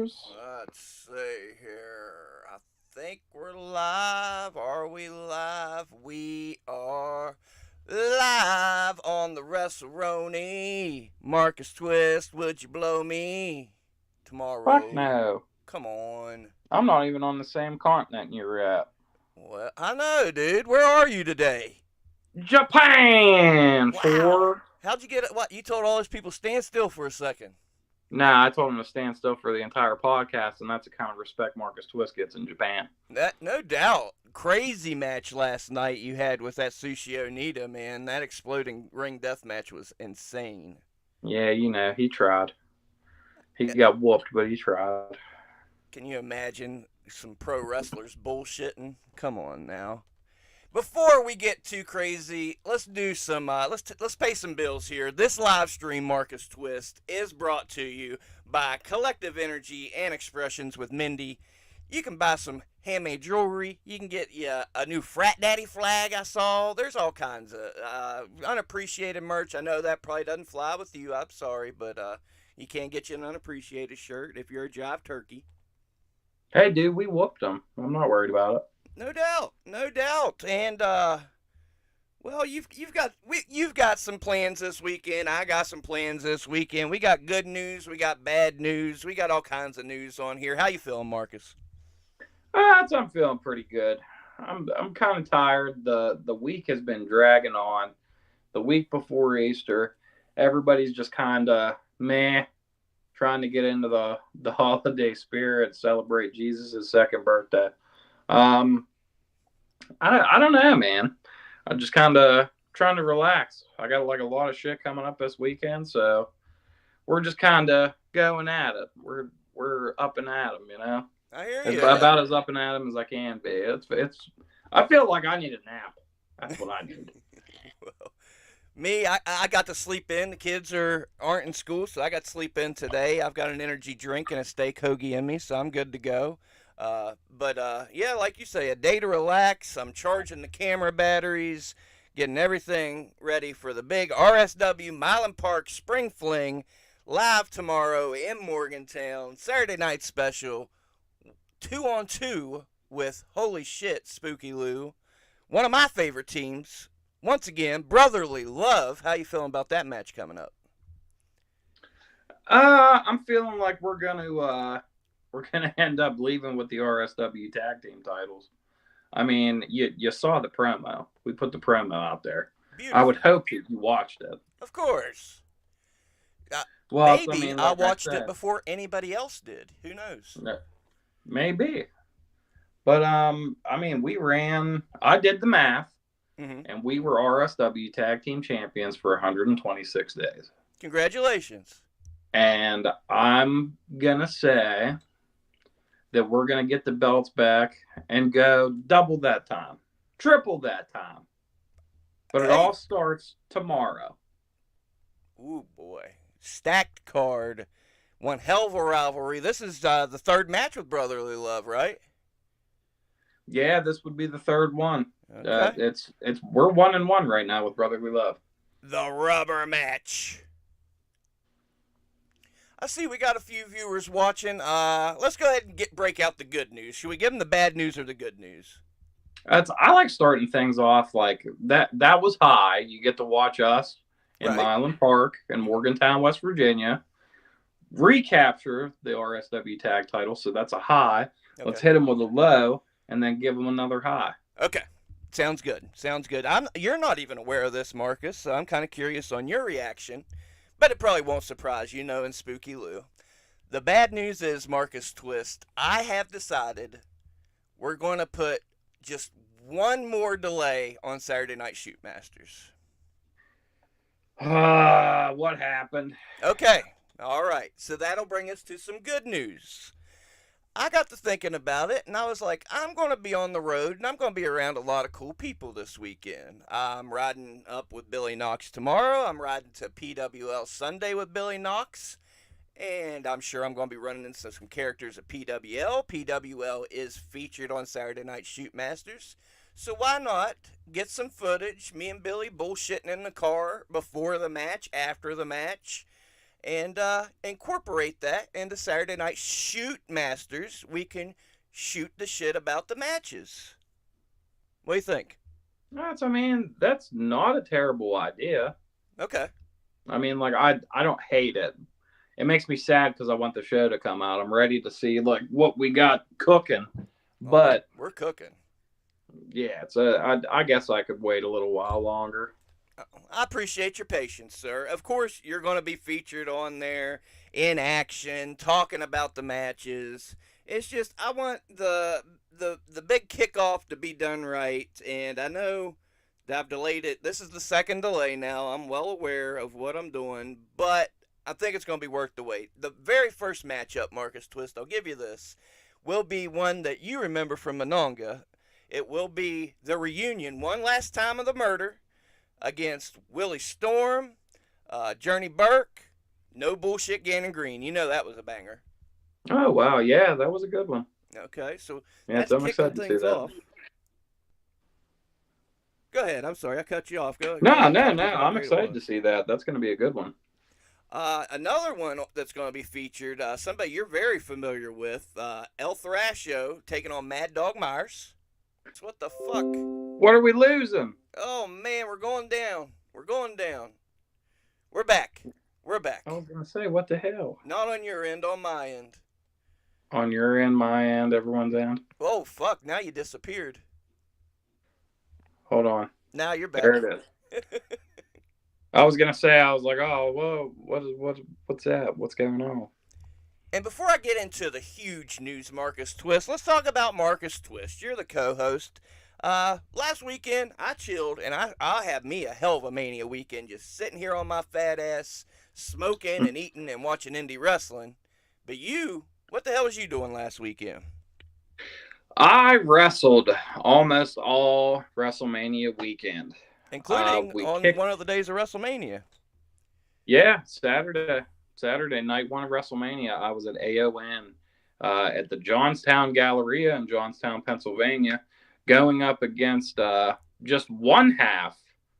Masters? Let's see here. I think we're live. Are we live? We are live on the Wrestleroni. Marcus Twist, would you blow me Fuck tomorrow? no. Come on. I'm not even on the same continent you're at. Well, I know, dude. Where are you today? Japan, Wow. for. How'd you get it? What? You told all those people stand still for a second. Nah, I told him to stand still for the entire podcast, and that's the kind of respect Marcus Twist gets in Japan. That no doubt. Crazy match last night you had with that Sushi Onita, man. That exploding ring death match was insane. Yeah, he tried. He got whooped, but he tried. Can you imagine some pro wrestlers bullshitting? Come on now. Before we get too crazy, let's do some. Let's pay some bills here. This live stream, Marcus Twist, is brought to you by Collective Energy and Expressions with Mindy. You can buy some handmade jewelry. You can get a new frat daddy flag. I saw. There's all kinds of unappreciated merch. I know that probably doesn't fly with you. I'm sorry, but you can't get you an unappreciated shirt if you're a jive turkey. Hey, dude, we whooped him. I'm not worried about it. No doubt, no doubt, and well, you've got some plans this weekend. I got some plans this weekend. We got good news, we got bad news, we got all kinds of news on here. How you feeling, Marcus? I'm feeling pretty good. I'm kind of tired. The week has been dragging on. The week before Easter, everybody's just kind of meh, trying to get into the holiday spirit, celebrate Jesus' second birthday. I don't know, man. I'm just kind of trying to relax. I got like a lot of shit coming up this weekend, so we're just kind of going at it. We're up and at 'em. I hear It's you. about as up and at 'em as I can be. It's. I feel like I need a nap. That's what I need. Well, me, I got to sleep in. The kids aren't in school, so I got to sleep in today. I've got an energy drink and a steak hoagie in me, so I'm good to go. But yeah, like you say, a day to relax. I'm charging the camera batteries, getting everything ready for the big RSW Milan Park Spring Fling live tomorrow in Morgantown. Saturday night special, 2-on-2 with holy shit, Spooky Lou, one of my favorite teams. Once again, Brotherly Love. How you feeling about that match coming up? I'm feeling like we're gonna end up leaving with the RSW tag team titles. I mean, you saw the promo. We put the promo out there. Beautiful. I would hope you watched it. Of course. Well, Maybe I mean, I like watched said, it before anybody else did. Who knows? maybe. But I mean, I did the math, and we were RSW tag team champions for 126 days. Congratulations. And I'm gonna say that we're going to get the belts back and go double that time, triple that time. But it all starts tomorrow. Ooh, boy. Stacked card. One hell of a rivalry. This is the third match with Brotherly Love, right? Yeah, this would be the third one. Okay. We're 1-1 right now with Brotherly Love. The rubber match. I see we got a few viewers watching. Let's go ahead and break out the good news. Should we give them the bad news or the good news? I like starting things off like that. That was high. You get to watch us in Milan Park in Morgantown, West Virginia, recapture the RSW tag title. So that's a high. Okay. Let's hit them with a low and then give them another high. Okay. Sounds good. Sounds good. You're not even aware of this, Marcus, so I'm kind of curious on your reaction. But it probably won't surprise you, knowing Spooky Lou. The bad news is, Marcus Twist, I have decided we're going to put just one more delay on Saturday Night Shoot Masters. What happened? Okay. All right. So that'll bring us to some good news. I got to thinking about it, and I was like, I'm going to be on the road, and I'm going to be around a lot of cool people this weekend. I'm riding up with Billy Knox tomorrow. I'm riding to PWL Sunday with Billy Knox, and I'm sure I'm going to be running into some characters at PWL. PWL is featured on Saturday Night Shoot Masters, so why not get some footage, me and Billy bullshitting in the car before the match, after the match, and incorporate that into Saturday Night Shoot Masters. We can shoot the shit about the matches. What do you think? That's not a terrible idea. Okay. I don't hate it. It makes me sad because I want the show to come out. I'm ready to see like what we got cooking. Oh, But we're cooking. yeah, I guess I could wait a little while longer. I appreciate your patience, sir. Of course, you're going to be featured on there in action, talking about the matches. It's just I want the big kickoff to be done right, and I know that I've delayed it. This is the second delay now. I'm well aware of what I'm doing, but I think it's going to be worth the wait. The very first matchup, Marcus Twist, I'll give you this, will be one that you remember from Mononga. It will be the reunion, one last time of the murder against Willie Storm, Journey Burke, no bullshit Gannon Green. You know that was a banger. Oh wow, yeah, that was a good one. Okay, so Yeah, that's so I'm kicking excited to see things that. off. Go ahead. I'm sorry, I cut you off. Go No, ahead and no, talk no. about how I'm great it excited was. to see that. That's going to be a good one. Another one that's going to be featured, somebody you're very familiar with, El Thrasho taking on Mad Dog Myers. What the fuck? What are we losing? Oh man, we're going down. We're going down. We're back. We're I back. was going to say, what the hell? Not on your end, on my end. On your end, my end, everyone's end. Oh fuck! Now you disappeared. Hold on. Now you're There back. it is. I was gonna say, I was like, oh, whoa, what's that? What's going on? And before I get into the huge news, Marcus Twist, let's talk about Marcus Twist. You're the co-host. Last weekend I chilled, and I had me a hell of a mania weekend, just sitting here on my fat ass, smoking and eating and watching indie wrestling. But you, what the hell was you doing last weekend? I wrestled almost all WrestleMania weekend. Including We on kicked, one of the days of WrestleMania. yeah, Saturday night one of WrestleMania. I was at AON at the Johnstown Galleria in Johnstown, Pennsylvania, going up against just one half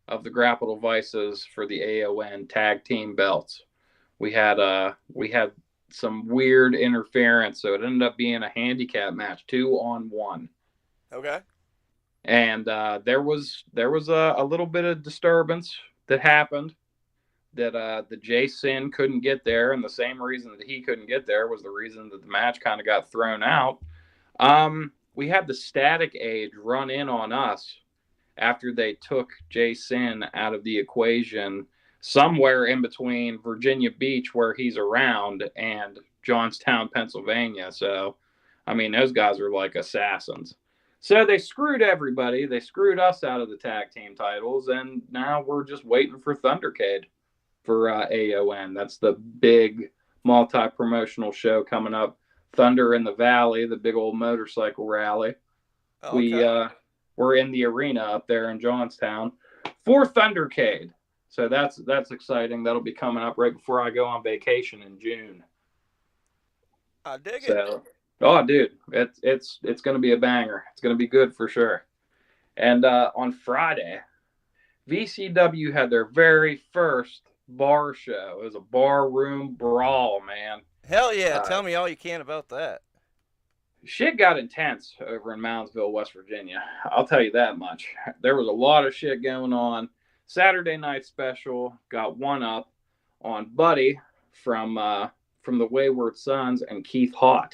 of the Grapple Vices for the AON tag team belts. We had some weird interference, so it ended up being a handicap match, 2-on-1. Okay. And there was a little bit of disturbance that happened that the Jason couldn't get there, and the same reason that he couldn't get there was the reason that the match kind of got thrown out. We had the Static Age run in on us after they took Jason out of the equation somewhere in between Virginia Beach, where he's around, and Johnstown, Pennsylvania. So, those guys are like assassins. So they screwed everybody. They screwed us out of the tag team titles, and now we're just waiting for Thundercade for AON. That's the big multi promotional show coming up. Thunder in the Valley, the big old motorcycle rally. Oh, We okay. we're in the arena up there in Johnstown for Thundercade. So that's exciting. That'll be coming up right before I go on vacation in June. I dig it. So, oh, dude, it's going to be a banger. It's going to be good for sure. And on Friday, VCW had their very first bar show. It was a bar room brawl, man. Hell yeah. Uh, Tell me all you can about that. Shit got intense over in Moundsville, West Virginia. I'll tell you that much. There was a lot of shit going on. Saturday night special got one up on Buddy from the Wayward Sons and Keith Hott.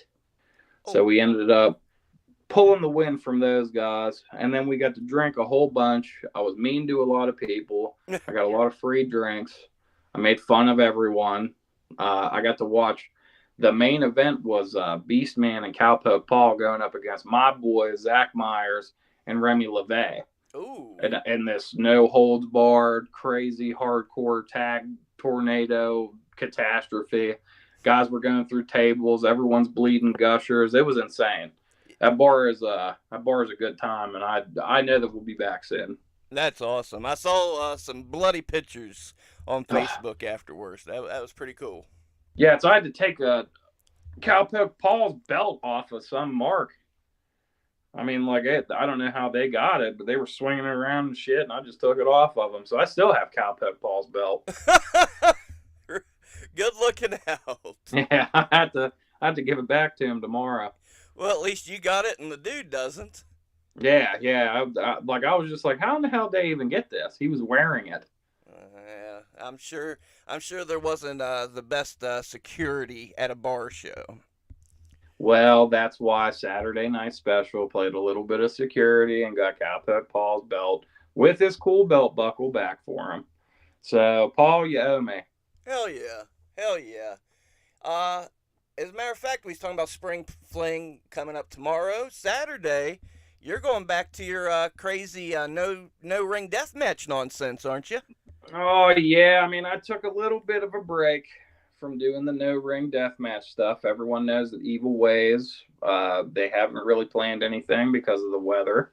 So Oh, we ended up pulling the win from those guys, and then we got to drink a whole bunch. I was mean to a lot of people. I got a lot of free drinks. I made fun of everyone. I got to watch. The main event was Beastman and Cowpoke Paul going up against my boys Zach Myers and Remy LeVay, ooh. and this no holds barred, crazy hardcore tag tornado catastrophe. Guys were going through tables. Everyone's bleeding gushers. It was insane. That bar is a good time, and I know that we'll be back soon. That's awesome. I saw some bloody pictures on Facebook afterwards. That was pretty cool. Yeah, so I had to take a Cowpoke Paul's belt off of some mark. I don't know how they got it, but they were swinging it around and shit, and I just took it off of them. So I still have Cowpoke Paul's belt. Good looking out. Yeah, I had to give it back to him tomorrow. Well, at least you got it and the dude doesn't. Yeah, yeah. I was just like, how in the hell did they even get this? He was wearing it. Yeah, I'm sure. I'm sure there wasn't the best security at a bar show. Well, that's why Saturday Night Special played a little bit of security and got Cowpoke Paul's belt with his cool belt buckle back for him. So, Paul, you owe me. Hell yeah, hell yeah. Uh, as a matter of fact, we was talking about spring fling coming up tomorrow, Saturday. You're going back to your crazy no ring death match nonsense, aren't you? Oh yeah, I mean, I took a little bit of a break from doing the no ring deathmatch stuff. Everyone knows that Evil Ways. They haven't really planned anything because of the weather.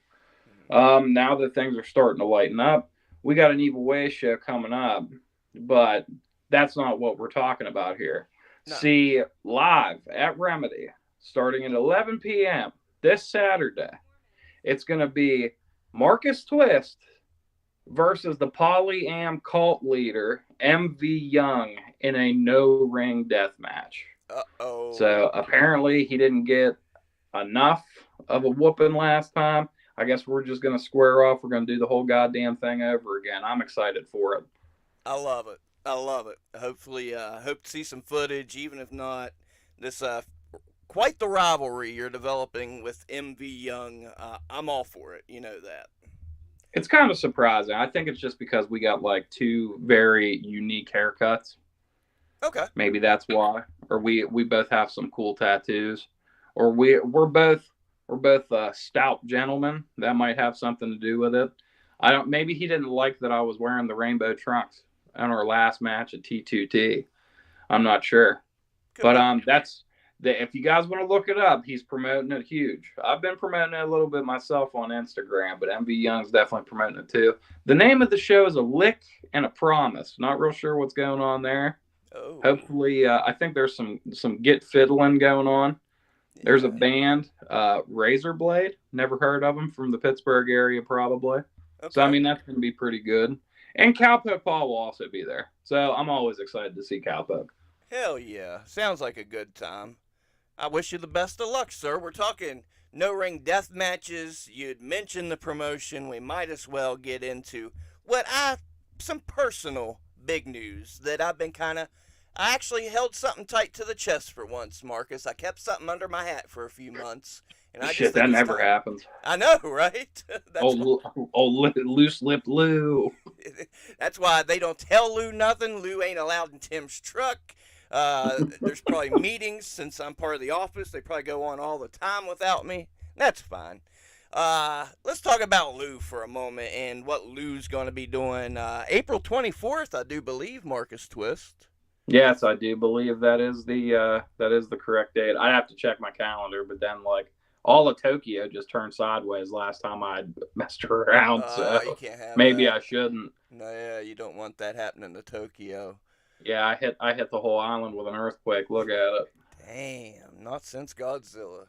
Now that things are starting to lighten up, we got an Evil Ways show coming up, but that's not what we're talking about here. No. See, live at Remedy, starting at 11 p.m. this Saturday, it's going to be Marcus Twist versus the Polyam cult leader, MV Young, in a no ring death match. Uh-oh. So apparently he didn't get enough of a whooping last time. I guess we're just going to square off. We're going to do the whole goddamn thing over again. I'm excited for it. I love it. I love it. Hopefully, hope to see some footage, even if not this. Quite the rivalry you're developing with MV Young. I'm all for it. You know that. It's kind of surprising. I think it's just because we got like two very unique haircuts. Okay. Maybe that's why. Or we both have some cool tattoos. Or we're both stout gentlemen. That might have something to do with it. I don't. Maybe he didn't like that I was wearing the rainbow trunks on our last match at T2T. I'm not sure. Could But be. that's if you guys want to look it up, he's promoting it huge. I've been promoting it a little bit myself on Instagram, but MV Young's definitely promoting it too. The name of the show is A Lick and a Promise. Not real sure what's going on there. Oh. Hopefully, I think there's some get fiddling going on. There's a Yeah. band, Razorblade. Never heard of them, from the Pittsburgh area, probably. So I Okay. mean that's gonna be pretty good. And Cowpoke Paul will also be there. So I'm always excited to see Cowpoke. Hell yeah. Sounds like a good time. I wish you the best of luck, sir. We're talking no ring death matches. You'd mentioned the promotion. We might as well get into some personal big news that I've been kind of. I actually held something tight to the chest for once, Marcus. I kept something under my hat for a few months, and I just Shit, think that it's never time. happens. I know, right? That's why, Old loose lip Lou. that's why they don't tell Lou nothing. Lou ain't allowed in Tim's truck. There's probably meetings since I'm part of the office. They probably go on all the time without me. That's fine. Let's talk about Lou for a moment and what Lou's going to be doing. April 24th, I do believe, Marcus Twist. Yes, I do believe that is the correct date. I'd have to check my calendar, but then like all of Tokyo just turned sideways last time I messed around, You so can't have maybe that. I shouldn't. No, yeah, you don't want that happening to Tokyo. Yeah, I hit the whole island with an earthquake. Look at it. Damn, not since Godzilla.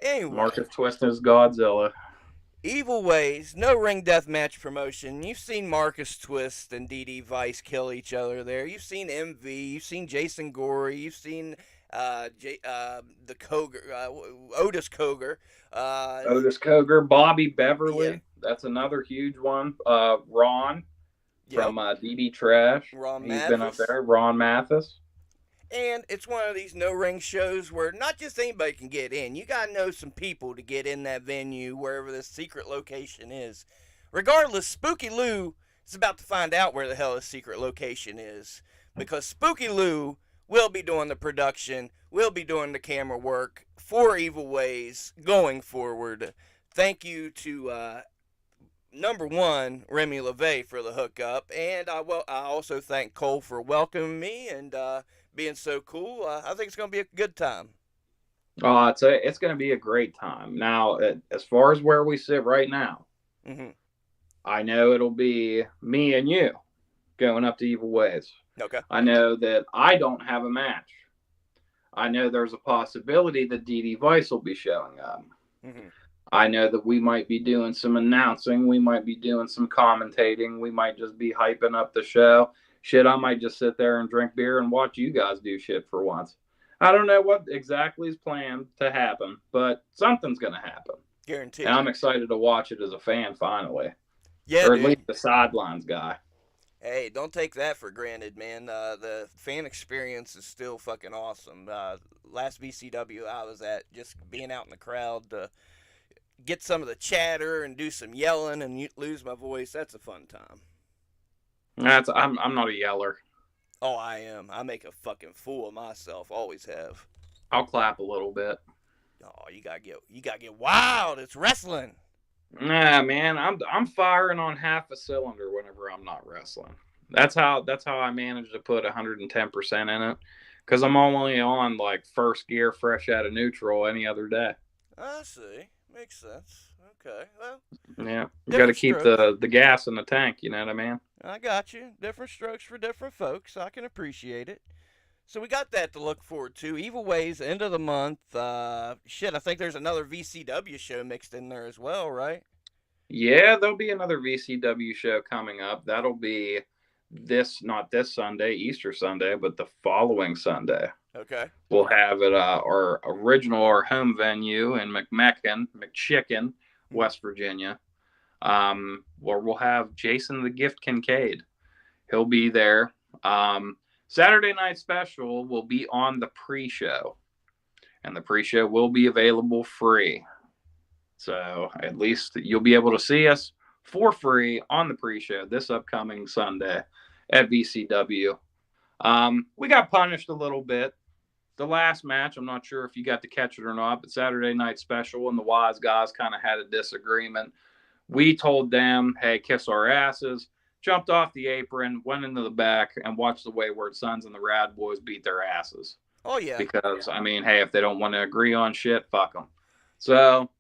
Anyway, Marcus Twiston's Godzilla. Evil Ways, no ring death match promotion. You've seen Marcus Twist and DD Vice kill each other there. You've seen MV. You've seen Jason Gorey. You've seen the Koger, Otis Koger. Otis Koger, Bobby Yeah, Beverly. That's another huge one. Ron yep. from DD Trash. Ron He's been up Mathis. there. Ron Mathis. And it's one of these no ring shows where not just anybody can get in. You got to know some people to get in that venue, wherever this secret location is. Regardless, Spooky Lou is about to find out where the hell his secret location is. Because Spooky Lou will be doing the production, will be doing the camera work for Evil Ways going forward. Thank you to number one, Remy LeVay for the hookup. And I also thank Cole for welcoming me and being so cool. I think it's going to be a good time. Oh, it's going to be a great time. Now, as far as where we sit right now, Mm-hmm. I know it'll be me and you going up to Evil Ways. Okay. I know that I don't have a match. I know there's a possibility that DD Vice will be showing up. Mm-hmm. I know that we might be doing some announcing. We might be doing some commentating. We might just be hyping up the show. shit, I might just sit there and drink beer and watch you guys do shit for once. I don't know what exactly is planned to happen, but something's going to happen. And Guaranteed. I'm excited to watch it as a fan finally, Yeah, or at least dude. the sidelines guy. Hey, don't take that for granted, man. The fan experience is still fucking awesome. Last VCW I was at, just being out in the crowd to get some of the chatter and do some yelling and lose my voice, that's a fun time. I'm not a yeller. Oh, I am. I make a fucking fool of myself. Always have. I'll clap a little bit. Oh, you gotta get wild. It's wrestling. Nah, man, I'm firing on half a cylinder whenever I'm not wrestling. That's how I manage to put 110% in it, because I'm only on like first gear, fresh out of neutral any other day. I see. Makes sense. Okay. Well, Yeah, you got to different keep strokes. the gas in the tank. You know what I mean? I got you. Different strokes for different folks. I can appreciate it. So we got that to look forward to. Evil Ways, end of the month. Shit, I think there's another VCW show mixed in there as well, right? Yeah, there'll be another VCW show coming up. That'll be this not this Sunday, Easter Sunday, but the following Sunday. Okay. We'll have it our home venue in McChicken, West Virginia. Where we'll have Jason the Gift Kincaid. He'll be there. Saturday night special will be on the pre-show, and the pre-show will be available free. So at least you'll be able to see us for free on the pre-show this upcoming Sunday at VCW. We got punished a little bit. The last match, I'm not sure if you got to catch it or not, but Saturday night special and the Wise Guys kind of had a disagreement. We told them, hey, kiss our asses, jumped off the apron, went into the back, and watched the Wayward Sons and the Rad Boys beat their asses. Oh yeah. Because, I mean, hey, if they don't want to agree on shit, fuck them. So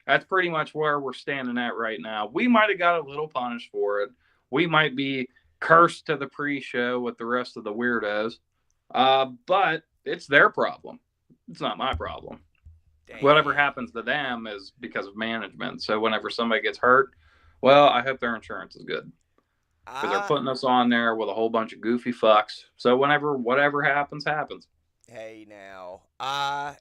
that's pretty much where we're standing at right now. We might have got a little punished for it. We might be cursed to the pre-show with the rest of the weirdos. But it's their problem. It's not my problem. Whatever Damn. happens to them is because of management. So whenever somebody gets hurt, well, I hope their insurance is good, because they're I putting us on there with a whole bunch of goofy fucks. So whenever whatever happens, happens. Hey now. I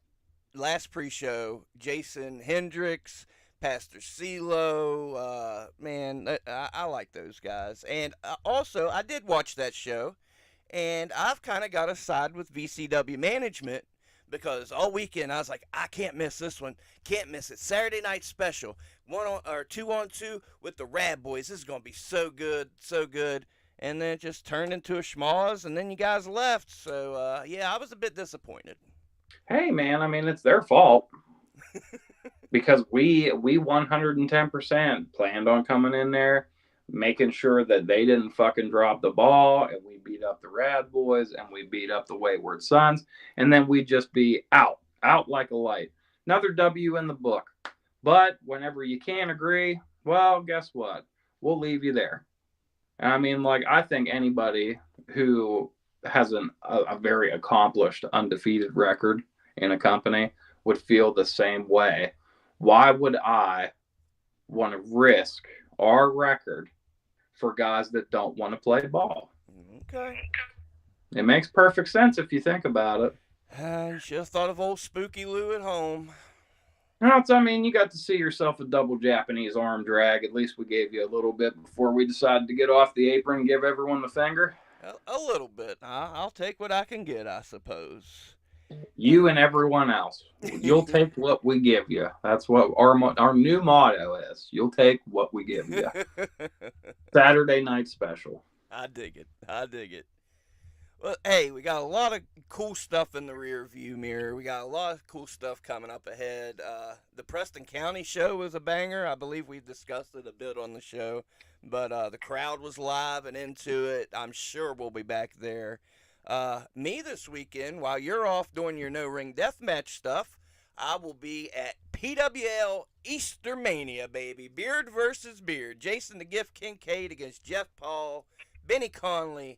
last pre-show, Jason Hendricks, Pastor CeeLo, man, I like those guys. And also, I did watch that show, and I've kind of got to side with VCW management because all weekend I was like, I can't miss this one, can't miss it. Saturday night special, 2-on-2 with the Rad Boys. This is gonna be so good, so good. And then it just turned into a schmoz, and then you guys left. So yeah, I was a bit disappointed. Hey, man, I mean, it's their fault, because we 110% planned on coming in there, making sure that they didn't fucking drop the ball, and we beat up the Rad Boys and we beat up the Wayward Sons, and then we'd just be out like a light. Another W in the book. But whenever you can't agree, well, guess what? We'll leave you there. I mean, like, I think anybody who has a very accomplished, undefeated record in a company would feel the same way. Why would I want to risk our record for guys that don't want to play ball? Okay. It makes perfect sense if you think about it. You should have thought of old Spooky Lou at home. I mean, you got to see yourself a double Japanese arm drag. At least we gave you a little bit before we decided to get off the apron and give everyone the finger. A little bit. I'll take what I can get, I suppose. You and everyone else. You'll take what we give you. That's what our new motto is. You'll take what we give you. Saturday night special. I dig it. I dig it. Well, hey, we got a lot of cool stuff in the rear view mirror. We got a lot of cool stuff coming up ahead. The Preston County show was a banger. I believe we discussed it a bit on the show, but the crowd was live and into it. I'm sure we'll be back there. Me this weekend, while you're off doing your no ring deathmatch stuff, I will be at PWL Easter Mania, baby. Beard versus Beard. Jason the Gift Kincaid against Jeff Paul. Benny Conley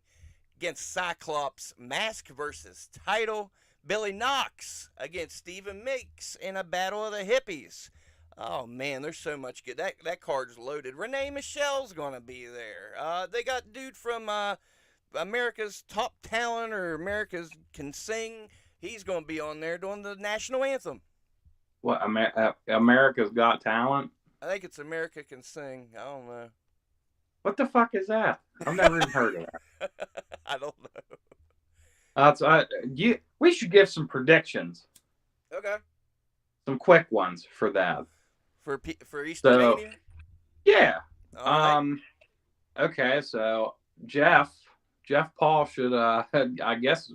against Cyclops. Mask versus Title. Billy Knox against Stephen Meeks in a battle of the hippies. Oh man, there's so much good. That card's loaded. Renee Michelle's gonna be there. They got dude from America's top talent or America's can sing, he's going to be on there doing the national anthem. What, America's Got Talent? I think it's America Can Sing. I don't know. What the fuck is that? I've never even heard of that. I don't know. We should give some predictions, Okay. some quick ones for that. For Easter So, Mania? yeah. All right. Okay, so Jeff Paul should I guess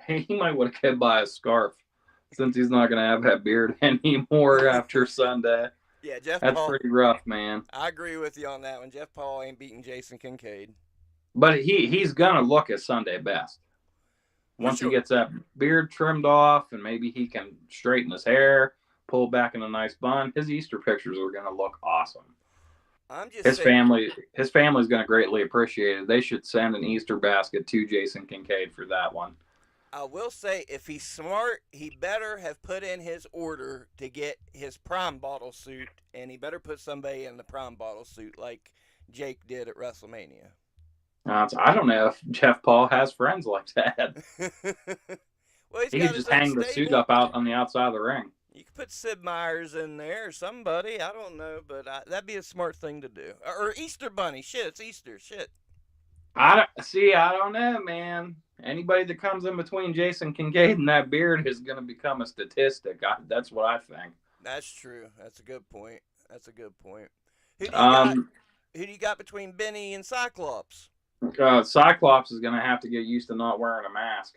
he might want to get by a scarf since he's not gonna have that beard anymore after Sunday. Yeah, Jeff That's Paul. pretty rough, man. I agree with you on that one. Jeff Paul ain't beating Jason Kincaid. But he's gonna look his Sunday best. For Once he sure. gets that beard trimmed off and maybe he can straighten his hair, pull back in a nice bun, his Easter pictures are gonna look awesome. I'm just His saying. family's going to greatly appreciate it. They should send an Easter basket to Jason Kincaid for that one. I will say, if he's smart, he better have put in his order to get his prom bottle suit, and he better put somebody in the prom bottle suit like Jake did at WrestleMania. I don't know if Jeff Paul has friends like that. Well, he's He got could his just own hang the suit stable. up out on the outside of the ring. You could put Sid Meier's in there or somebody. I don't know, but that'd be a smart thing to do. Or Easter Bunny. Shit, it's Easter. Shit. I don't know, man. Anybody that comes in between Jason Kincaid and that beard is going to become a statistic. That's what I think. That's true. That's a good point. That's a good point. Who do you got? Um, Who do you got between Benny and Cyclops? Cyclops is going to have to get used to not wearing a mask.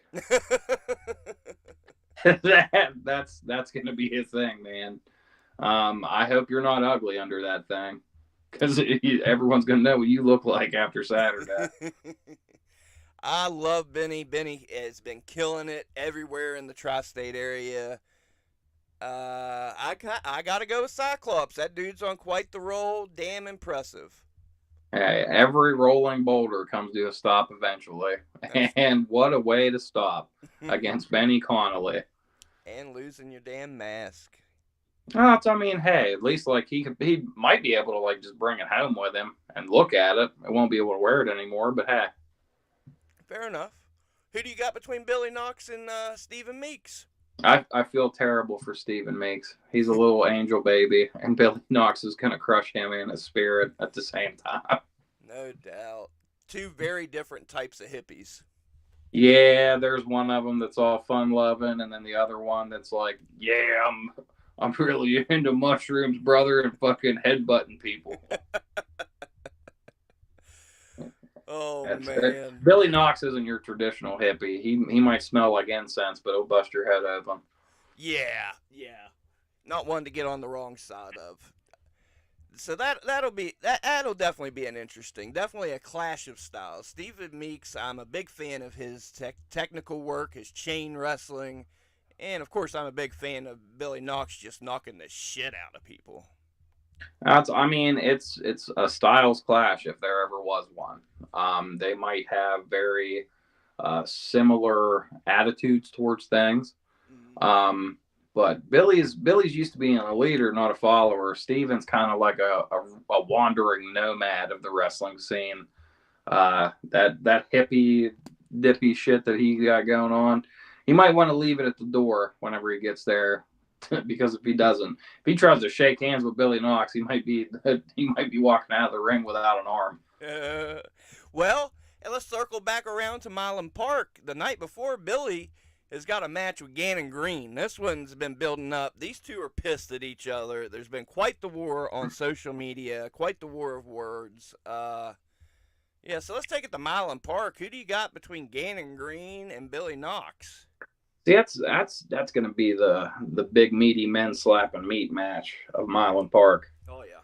That's going to be his thing, man. I hope you're not ugly under that thing, because everyone's going to know what you look like after Saturday. I love Benny. Benny has been killing it everywhere in the tri-state area. I gotta go with Cyclops. That dude's on quite the roll. Damn impressive. Hey, every rolling boulder comes to a stop eventually, and what a way to stop against Benny Connolly. And losing your damn mask. I mean, hey, at least like he might be able to like just bring it home with him and look at it. I won't be able to wear it anymore, but hey. Fair enough. Who do you got between Billy Knox and Stephen Meeks? I feel terrible for Stephen Meeks. He's a little angel baby, and Billy Knox is going to crush him in his spirit at the same time. No doubt. Two very different types of hippies. Yeah, there's one of them that's all fun loving, and then the other one that's like, yeah, I'm really into mushrooms, brother, and fucking headbutting people. Oh, That's man. it. Billy Knox isn't your traditional hippie. He might smell like incense, but he'll bust your head open. Yeah, yeah. Not one to get on the wrong side of. So that'll definitely be definitely a clash of styles. Stephen Meeks, I'm a big fan of his technical work, his chain wrestling, and of course I'm a big fan of Billy Knox just knocking the shit out of people. It's a styles clash if there ever was one. They might have very similar attitudes towards things. Mm-hmm. But Billy's used to being a leader, not a follower. Steven's kind of like a wandering nomad of the wrestling scene. That hippie dippy shit that he got going on, he might want to leave it at the door whenever he gets there. Because if he tries to shake hands with Billy Knox, he might be walking out of the ring without an arm. Well, and let's circle back around to Milan Park. The night before, Billy has got a match with Gannon Green. This one's been building up. These two are pissed at each other. There's been quite the war on social media, quite the war of words. Yeah, so let's take it to Milan Park. Who do you got between Gannon Green and Billy Knox? See, that's going to be the big meaty men slapping meat match of Milan Park. Oh yeah.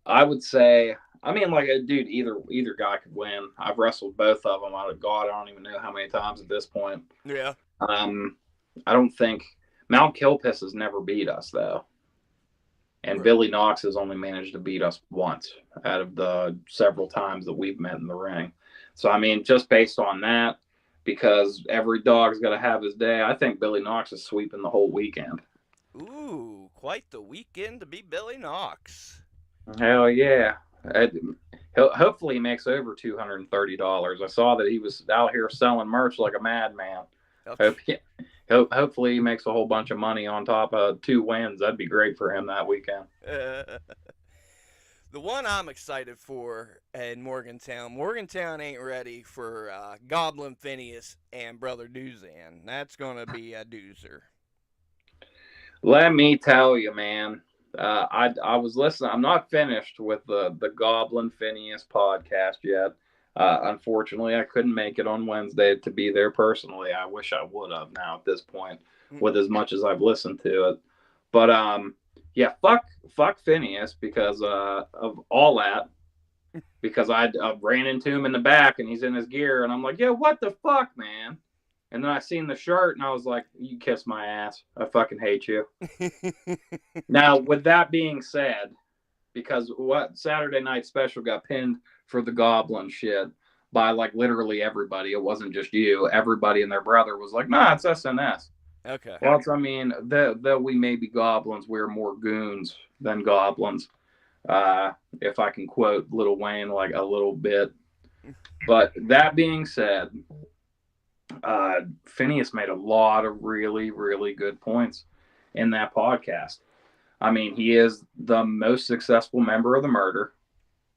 I would say, like a dude, either guy could win. I've wrestled both of them. God, I don't even know how many times at this point. Yeah. I don't think Mount Kilpis has never beat us though, and Right. Billy Knox has only managed to beat us once out of the several times that we've met in the ring. So just based on that, because every dog's got to have his day, I think Billy Knox is sweeping the whole weekend. Ooh, quite the weekend to be Billy Knox. Hell yeah. hopefully he makes over $230. I saw that he was out here selling merch like a madman. Hope he, hopefully he makes a whole bunch of money on top of 2 wins. That'd be great for him that weekend. The one I'm excited for in Morgantown ain't ready for Goblin Phineas and Brother Duzan. That's going to be a doozer. Let me tell you, man. I was listening. I'm not finished with the Goblin Phineas podcast yet. Unfortunately, I couldn't make it on Wednesday to be there personally. I wish I would have now at this point, with as much as I've listened to it. But yeah, fuck Phineas because of all that. Because I ran into him in the back and he's in his gear, and I'm like, yeah, what the fuck, man? And then I seen the shirt and I was like, you kiss my ass. I fucking hate you. Now, with that being said, because what Saturday Night Special got pinned for the Goblin shit by like literally everybody. It wasn't just you. Everybody and their brother was like, nah, it's SNS. Okay. Well, I mean, though we may be goblins, we're more goons than goblins. If I can quote Lil Wayne like a little bit. But that being said, Phineas made a lot of really, really good points in that podcast. I mean, he is the most successful member of the Murder.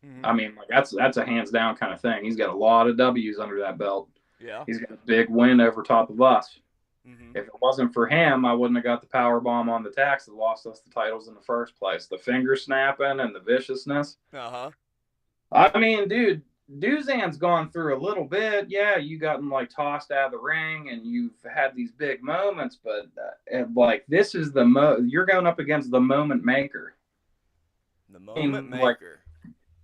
Mm-hmm. I mean, like that's a hands down kind of thing. He's got a lot of W's under that belt. Yeah. He's got a big win over top of us. Mm-hmm. If it wasn't for him, I wouldn't have got the power bomb on the tax that lost us the titles in the first place. The finger snapping and the viciousness. Uh-huh. I mean, dude, Duzan's gone through a little bit. Yeah, you got him like tossed out of the ring, and you've had these big moments. But like, this is you're going up against the moment maker. The moment maker. Like,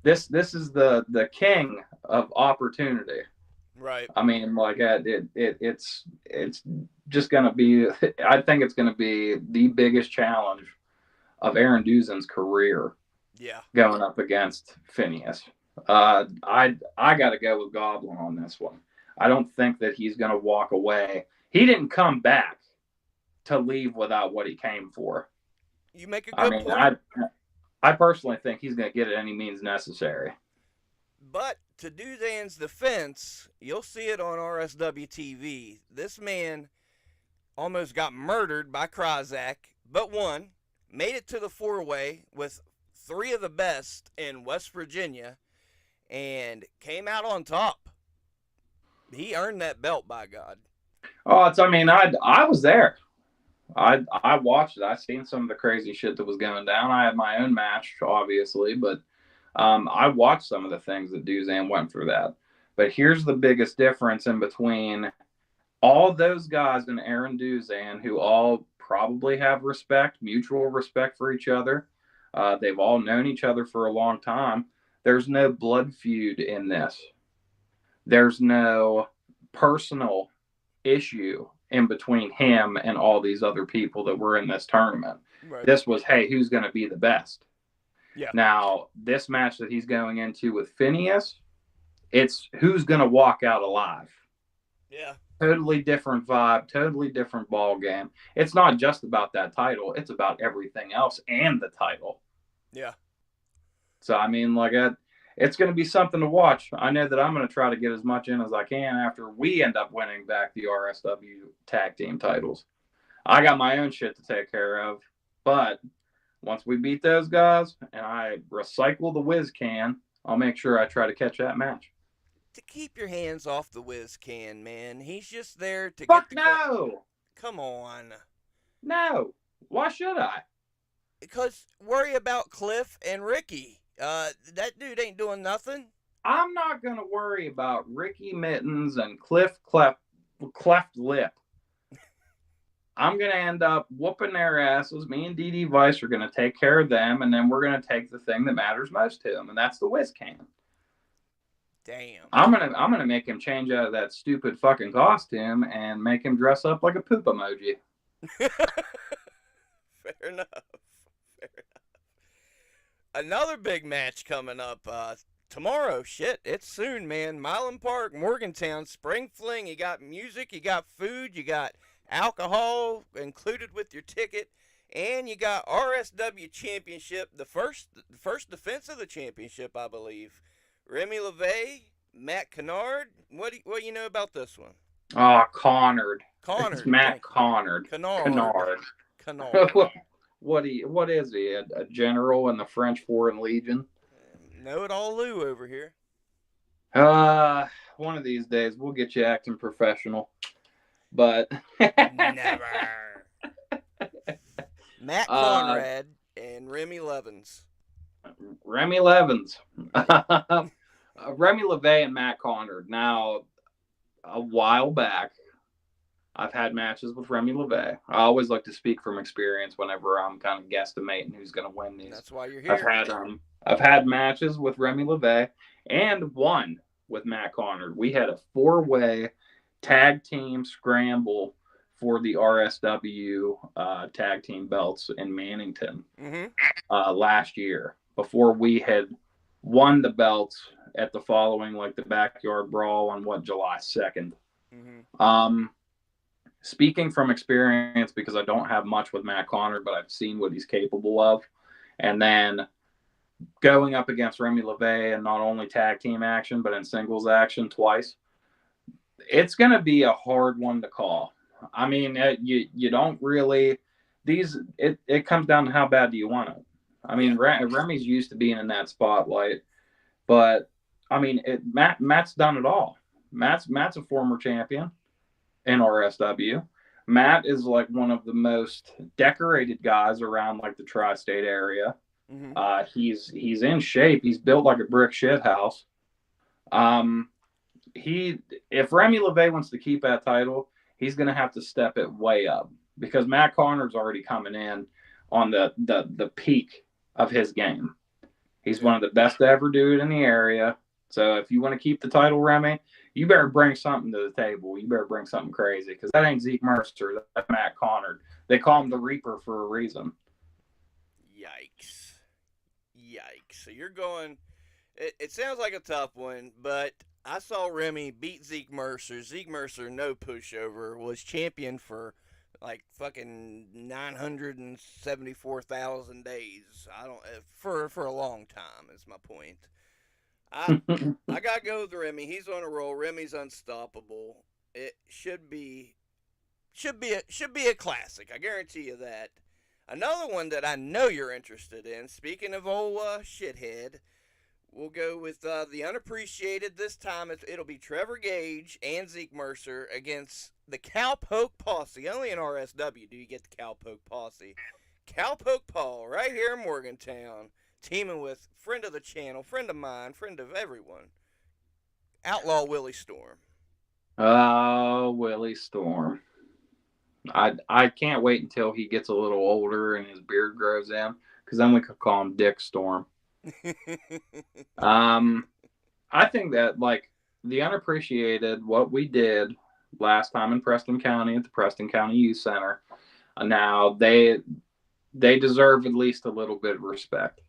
this is the king of opportunity. Right. I mean, like it's just gonna be. I think it's gonna be the biggest challenge of Aaron Duzan's career. Yeah. Going up against Phineas. I got to go with Goblin on this one. I don't think that he's going to walk away. He didn't come back to leave without what he came for. You make a good point. I personally think he's going to get it any means necessary. But to Duzan's defense, you'll see it on RSW TV. This man almost got murdered by Kryzak, but won, made it to the four-way with 3 of the best in West Virginia, and came out on top. He earned that belt, by God. Oh, I was there. I watched it. I seen some of the crazy shit that was going down. I had my own match, obviously, but I watched some of the things that Duzan went through that. But here's the biggest difference in between all those guys and Aaron Duzan, who all probably have mutual respect for each other. They've all known each other for a long time. There's no blood feud in this. There's no personal issue in between him and all these other people that were in this tournament. Right. This was, hey, who's going to be the best? Yeah. Now, this match that he's going into with Phineas, it's who's going to walk out alive. Yeah. Totally different vibe, totally different ball game. It's not just about that title. It's about everything else and the title. Yeah. So, I mean, like, it's going to be something to watch. I know that I'm going to try to get as much in as I can after we end up winning back the RSW tag team titles. I got my own shit to take care of. But once we beat those guys and I recycle the Whiz can, I'll make sure I try to catch that match. To keep your hands off the Whiz can, man. He's just there to Fuck get the no! Come on. No. Why should I? Because worry about Cliff and Ricky. That dude ain't doing nothing. I'm not going to worry about Ricky Mittens and Cliff Cleft Lip. I'm going to end up whooping their asses. Me and DD Vice are going to take care of them, and then we're going to take the thing that matters most to them, and that's the Whiz can. Damn. I'm gonna make him change out of that stupid fucking costume and make him dress up like a poop emoji. Fair enough. Another big match coming up tomorrow. Shit, it's soon, man. Milan Park, Morgantown, Spring Fling. You got music, you got food, you got alcohol included with your ticket, and you got RSW Championship, the first defense of the championship, I believe, Remy LeVay, Matt Kennard. What do you know about this one? Oh, Connard. It's Connard, Matt thank you. Connard. Kennard. Kennard. Kennard. What is he? A general in the French Foreign Legion? Know it all Lou over here. Uh, one of these days we'll get you acting professional. But Never. Matt uh, Conrad and Remy Levens. Remy Levens, Remy LeVay and Matt Connard. Now, a while back, I've had matches with Remy LeVay. I always like to speak from experience whenever I'm kind of guesstimating who's going to win these. That's why you're I've here. had I've had matches with Remy LeVay and one with Matt Connard. We had a 4-way tag team scramble for the RSW tag team belts in Mannington last year before we had won the belts at the following, like the backyard brawl on July 2nd. Speaking from experience, because I don't have much with Matt Connor, but I've seen what he's capable of. And then going up against Remy LeVay in not only tag team action, but in singles action twice, it's going to be a hard one to call. I mean, you don't really, it comes down to how bad do you want it. I mean, Remy's used to being in that spotlight, but I mean, Matt's done it all. Matt's a former champion in RSW. Matt is like one of the most decorated guys around like the tri-state area. He's in shape. He's built like a brick shit house. If Remy LeVay wants to keep that title, he's going to have to step it way up because Matt Connor's already coming in on the peak of his game. He's one of the best to ever do it in the area. So if you want to keep the title, Remy, you better bring something to the table. You better bring something crazy because that ain't Zeke Mercer. That's Matt Connor. They call him the Reaper for a reason. Yikes. So you're going. It sounds like a tough one, but I saw Remy beat Zeke Mercer. Zeke Mercer, no pushover, was champion for like fucking 974,000 days. I don't for a long time is my point. I gotta go with Remy. He's on a roll. Remy's unstoppable. It should be a classic. I guarantee you that. Another one that I know you're interested in. Speaking of old shithead, we'll go with the unappreciated. This time it'll be Trevor Gage and Zeke Mercer against the Cowpoke Posse. Only in RSW do you get the Cowpoke Posse. Cowpoke Paul right here in Morgantown. Teaming with friend of the channel, friend of mine, friend of everyone, Outlaw Willie Storm. Oh, Willie Storm. I can't wait until he gets a little older and his beard grows in, because then we could call him Dick Storm. I think that like the unappreciated, what we did last time in Preston County at the Preston County Youth Center, now they deserve at least a little bit of respect.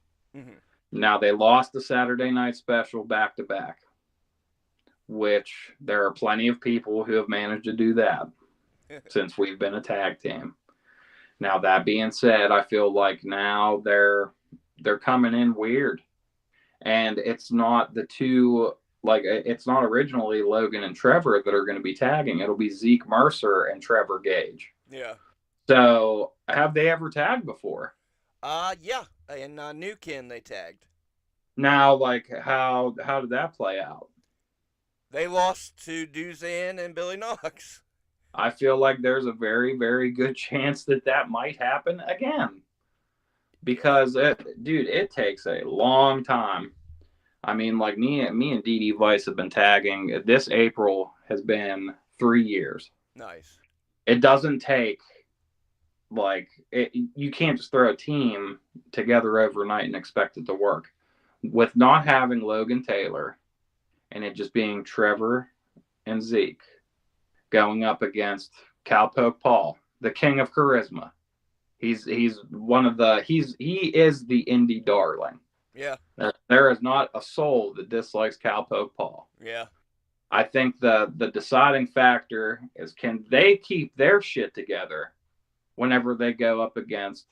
Now they lost the Saturday night special back to back, which there are plenty of people who have managed to do that since we've been a tag team. Now that being said, I feel like now they're coming in weird, and it's not the two, like it's not originally Logan and Trevor that are going to be tagging. It'll be Zeke Mercer and Trevor Gage. Yeah. So have they ever tagged before? Yeah. In New Ken they tagged. Now, like how did that play out? They lost to Duzan and Billy Knox. I feel like there's a very, very good chance that might happen again. Because, it takes a long time. I mean, like me and DD Vice have been tagging. This April has been 3 years. Nice. It doesn't take, you can't just throw a team together overnight and expect it to work. With not having Logan Taylor and it just being Trevor and Zeke going up against Cowpoke Paul, the king of charisma. He is the indie darling. Yeah. There is not a soul that dislikes Cowpoke Paul. Yeah. I think the deciding factor is, can they keep their shit together whenever they go up against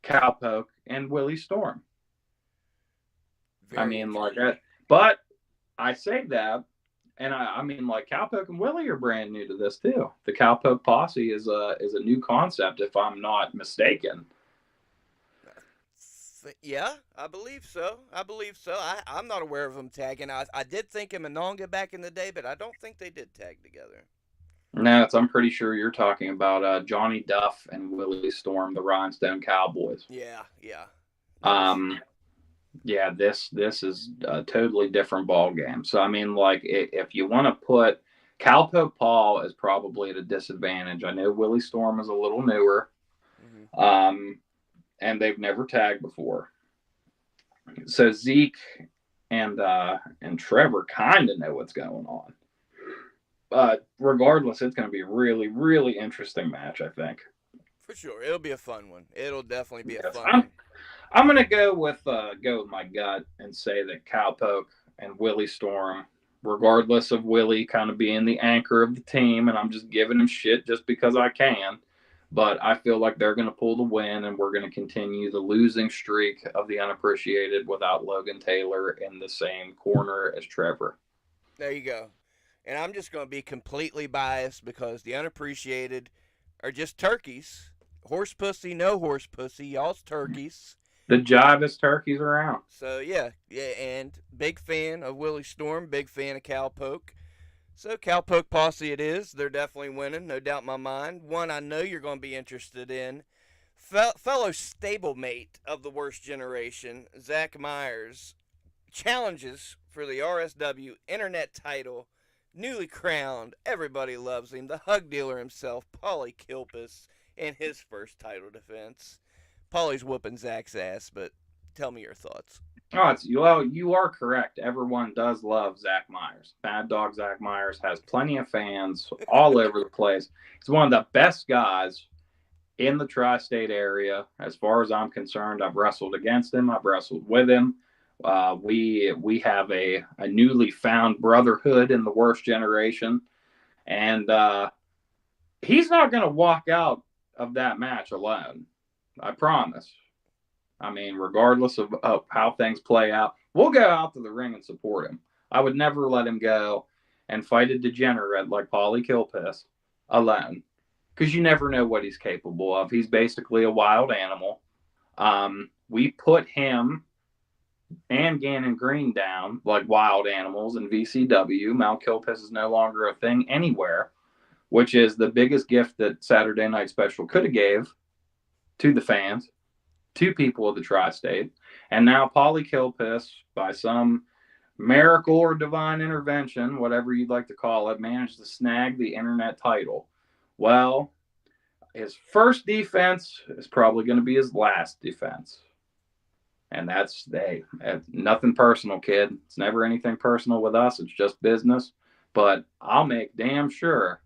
Cowpoke and Willie Storm? Very I mean, like that. But I say that, and I mean, like Cowpoke and Willie are brand new to this too. The Cowpoke Posse is a new concept, if I'm not mistaken. Yeah, I believe so. I believe so. I'm not aware of them tagging. I did think him and Nonga back in the day, but I don't think they did tag together. No, I'm pretty sure you're talking about Johnny Duff and Willie Storm, the Rhinestone Cowboys. Yeah, yeah. That was. Um, yeah, this is a totally different ball game. So I mean, like, if you want to put Cowpoke Paul is probably at a disadvantage. I know Willie Storm is a little newer, Mm-hmm. um, and they've never tagged before. So Zeke and Trevor kind of know what's going on. But regardless, it's going to be a really, really interesting match, I think. For sure, it'll be a fun one. It'll definitely be a Yes, fun I'm one. I'm gonna go with my gut and say that Cowpoke and Willie Storm, regardless of Willie kind of being the anchor of the team, and I'm just giving him shit just because I can. But I feel like they're going to pull the win, and we're going to continue the losing streak of the unappreciated without Logan Taylor in the same corner as Trevor. There you go. And I'm just going to be completely biased because the unappreciated are just turkeys. Horse pussy, no horse pussy. Y'all's turkeys. The jivest turkeys around. So yeah, yeah, and big fan of Willie Storm, big fan of Cowpoke. So Cowpoke Posse it is. They're definitely winning, no doubt in my mind. One I know you're going to be interested in. Fellow stablemate of the worst generation, Zach Myers, challenges for the RSW Internet title. Newly crowned, everybody loves him. The hug dealer himself, Paulie Kilpis, in his first title defense. Paulie's whooping Zach's ass, but tell me your thoughts. Oh, you are correct. Everyone does love Zach Myers. Bad Dog Zach Myers has plenty of fans all over the place. He's one of the best guys in the tri-state area. As far as I'm concerned, I've wrestled against him. I've wrestled with him. We have a newly found brotherhood in the worst generation, and he's not going to walk out of that match alone. I promise. I mean, regardless of how things play out, we'll go out to the ring and support him. I would never let him go and fight a degenerate like Paulie Kilpiss alone, because you never know what he's capable of. He's basically a wild animal. We put him and Gannon Green down like wild animals in VCW. Mount Kilpiss is no longer a thing anywhere, which is the biggest gift that Saturday Night Special could have gave to the fans, to people of the tri-state. And now Paulie Kilpiss, by some miracle or divine intervention, whatever you'd like to call it, managed to snag the internet title. Well, his first defense is probably going to be his last defense. And that's, hey, nothing personal, kid. It's never anything personal with us. It's just business. But I'll make damn sure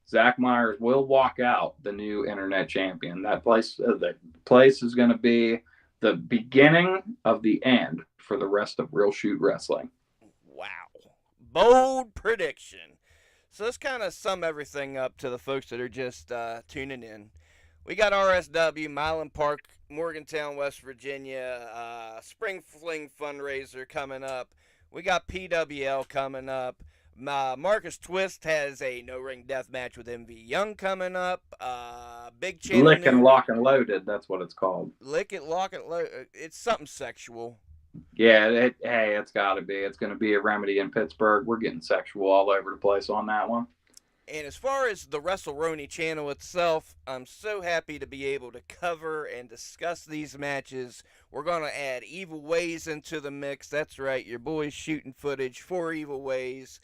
Zach Myers will walk out the new internet champion. The place is going to be the beginning of the end for the rest of Real Shoot Wrestling. Wow. Bold prediction. So let's kind of sum everything up to the folks that are just tuning in. We got RSW, Milan Park, Morgantown, West Virginia, Spring Fling fundraiser coming up. We got PWL coming up. Marcus Twist has a no ring death match with MV Young coming up. Big channel Lick and news. Lock and Loaded, that's what it's called. Lick it, lock it, it's something sexual. Yeah, hey, it's got to be. It's going to be a Remedy in Pittsburgh. We're getting sexual all over the place on that one. And as far as the Wrestleroni channel itself, I'm so happy to be able to cover and discuss these matches. We're going to add Evil Ways into the mix. That's right, your boys shooting footage for Evil Ways.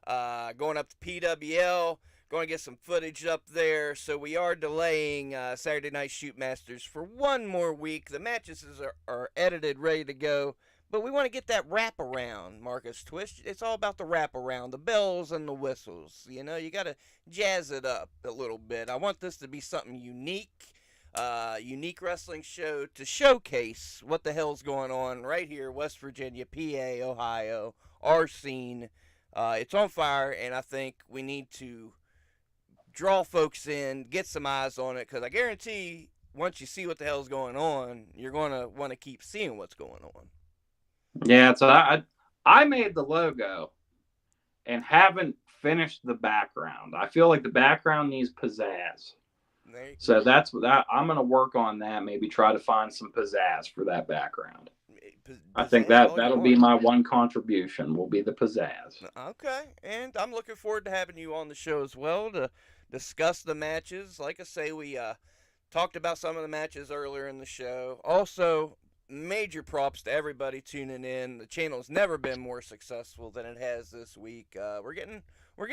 Going up to PWL, going to get some footage up there. So we are delaying Saturday Night Shoot Masters for one more week. The matches are edited, ready to go. But we want to get that wraparound, Marcus Twist. It's all about the wraparound, the bells and the whistles. You know, you got to jazz it up a little bit. I want this to be something unique, unique wrestling show to showcase what the hell's going on right here, West Virginia, PA, Ohio, our scene. It's on fire, and I think we need to draw folks in, get some eyes on it, because I guarantee once you see what the hell's going on, you're going to want to keep seeing what's going on. Yeah, so I made the logo and haven't finished the background. I feel like the background needs pizzazz. There, So that's that. I'm gonna work on that. Maybe try to find some pizzazz for that background. I think pizzazz that all you that'll be want. my one contribution. Will be the pizzazz. Okay, and I'm looking forward to having you on the show as well to discuss the matches. Like I say, we talked about some of the matches earlier in the show. Also, major props to everybody tuning in. The channel's never been more successful than it has this week. We're getting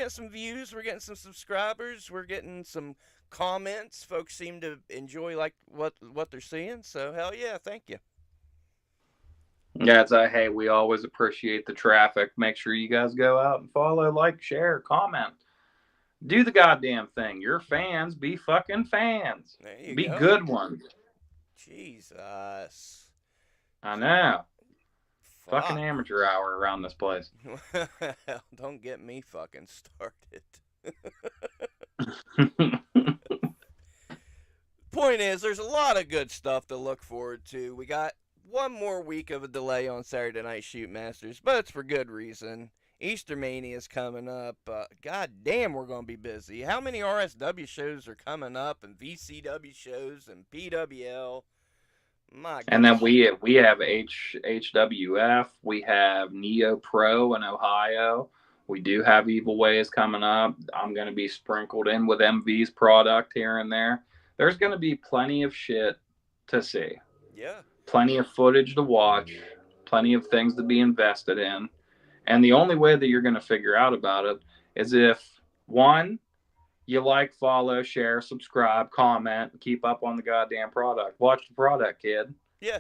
some views, we're getting some subscribers, we're getting some comments. Folks seem to enjoy like what they're seeing. So hell yeah, thank you. Yeah, it's a hey. We always appreciate the traffic. Make sure you guys go out and follow, like, share, comment. Do the goddamn thing. You're fans. Be fucking fans. There you Be go. good ones. Jesus. I know. Fucking Fuck. amateur hour around this place. Well, don't get me fucking started. Point is, there's a lot of good stuff to look forward to. We got one more week of a delay on Saturday Night Shoot Masters, but it's for good reason. Easter Mania is coming up. God damn, we're going to be busy. How many RSW shows are coming up, and VCW shows, and PWL? My And then goodness. we have HWF. We have Neo Pro in Ohio. We do have Evil Ways coming up. I'm going to be sprinkled in with MV's product here and there. There's going to be plenty of shit to see. Yeah. Plenty of footage to watch. Plenty of things to be invested in. And the only way that you're going to figure out about it is if, one, you like, follow, share, subscribe, comment, keep up on the goddamn product. Watch the product, kid. Yeah.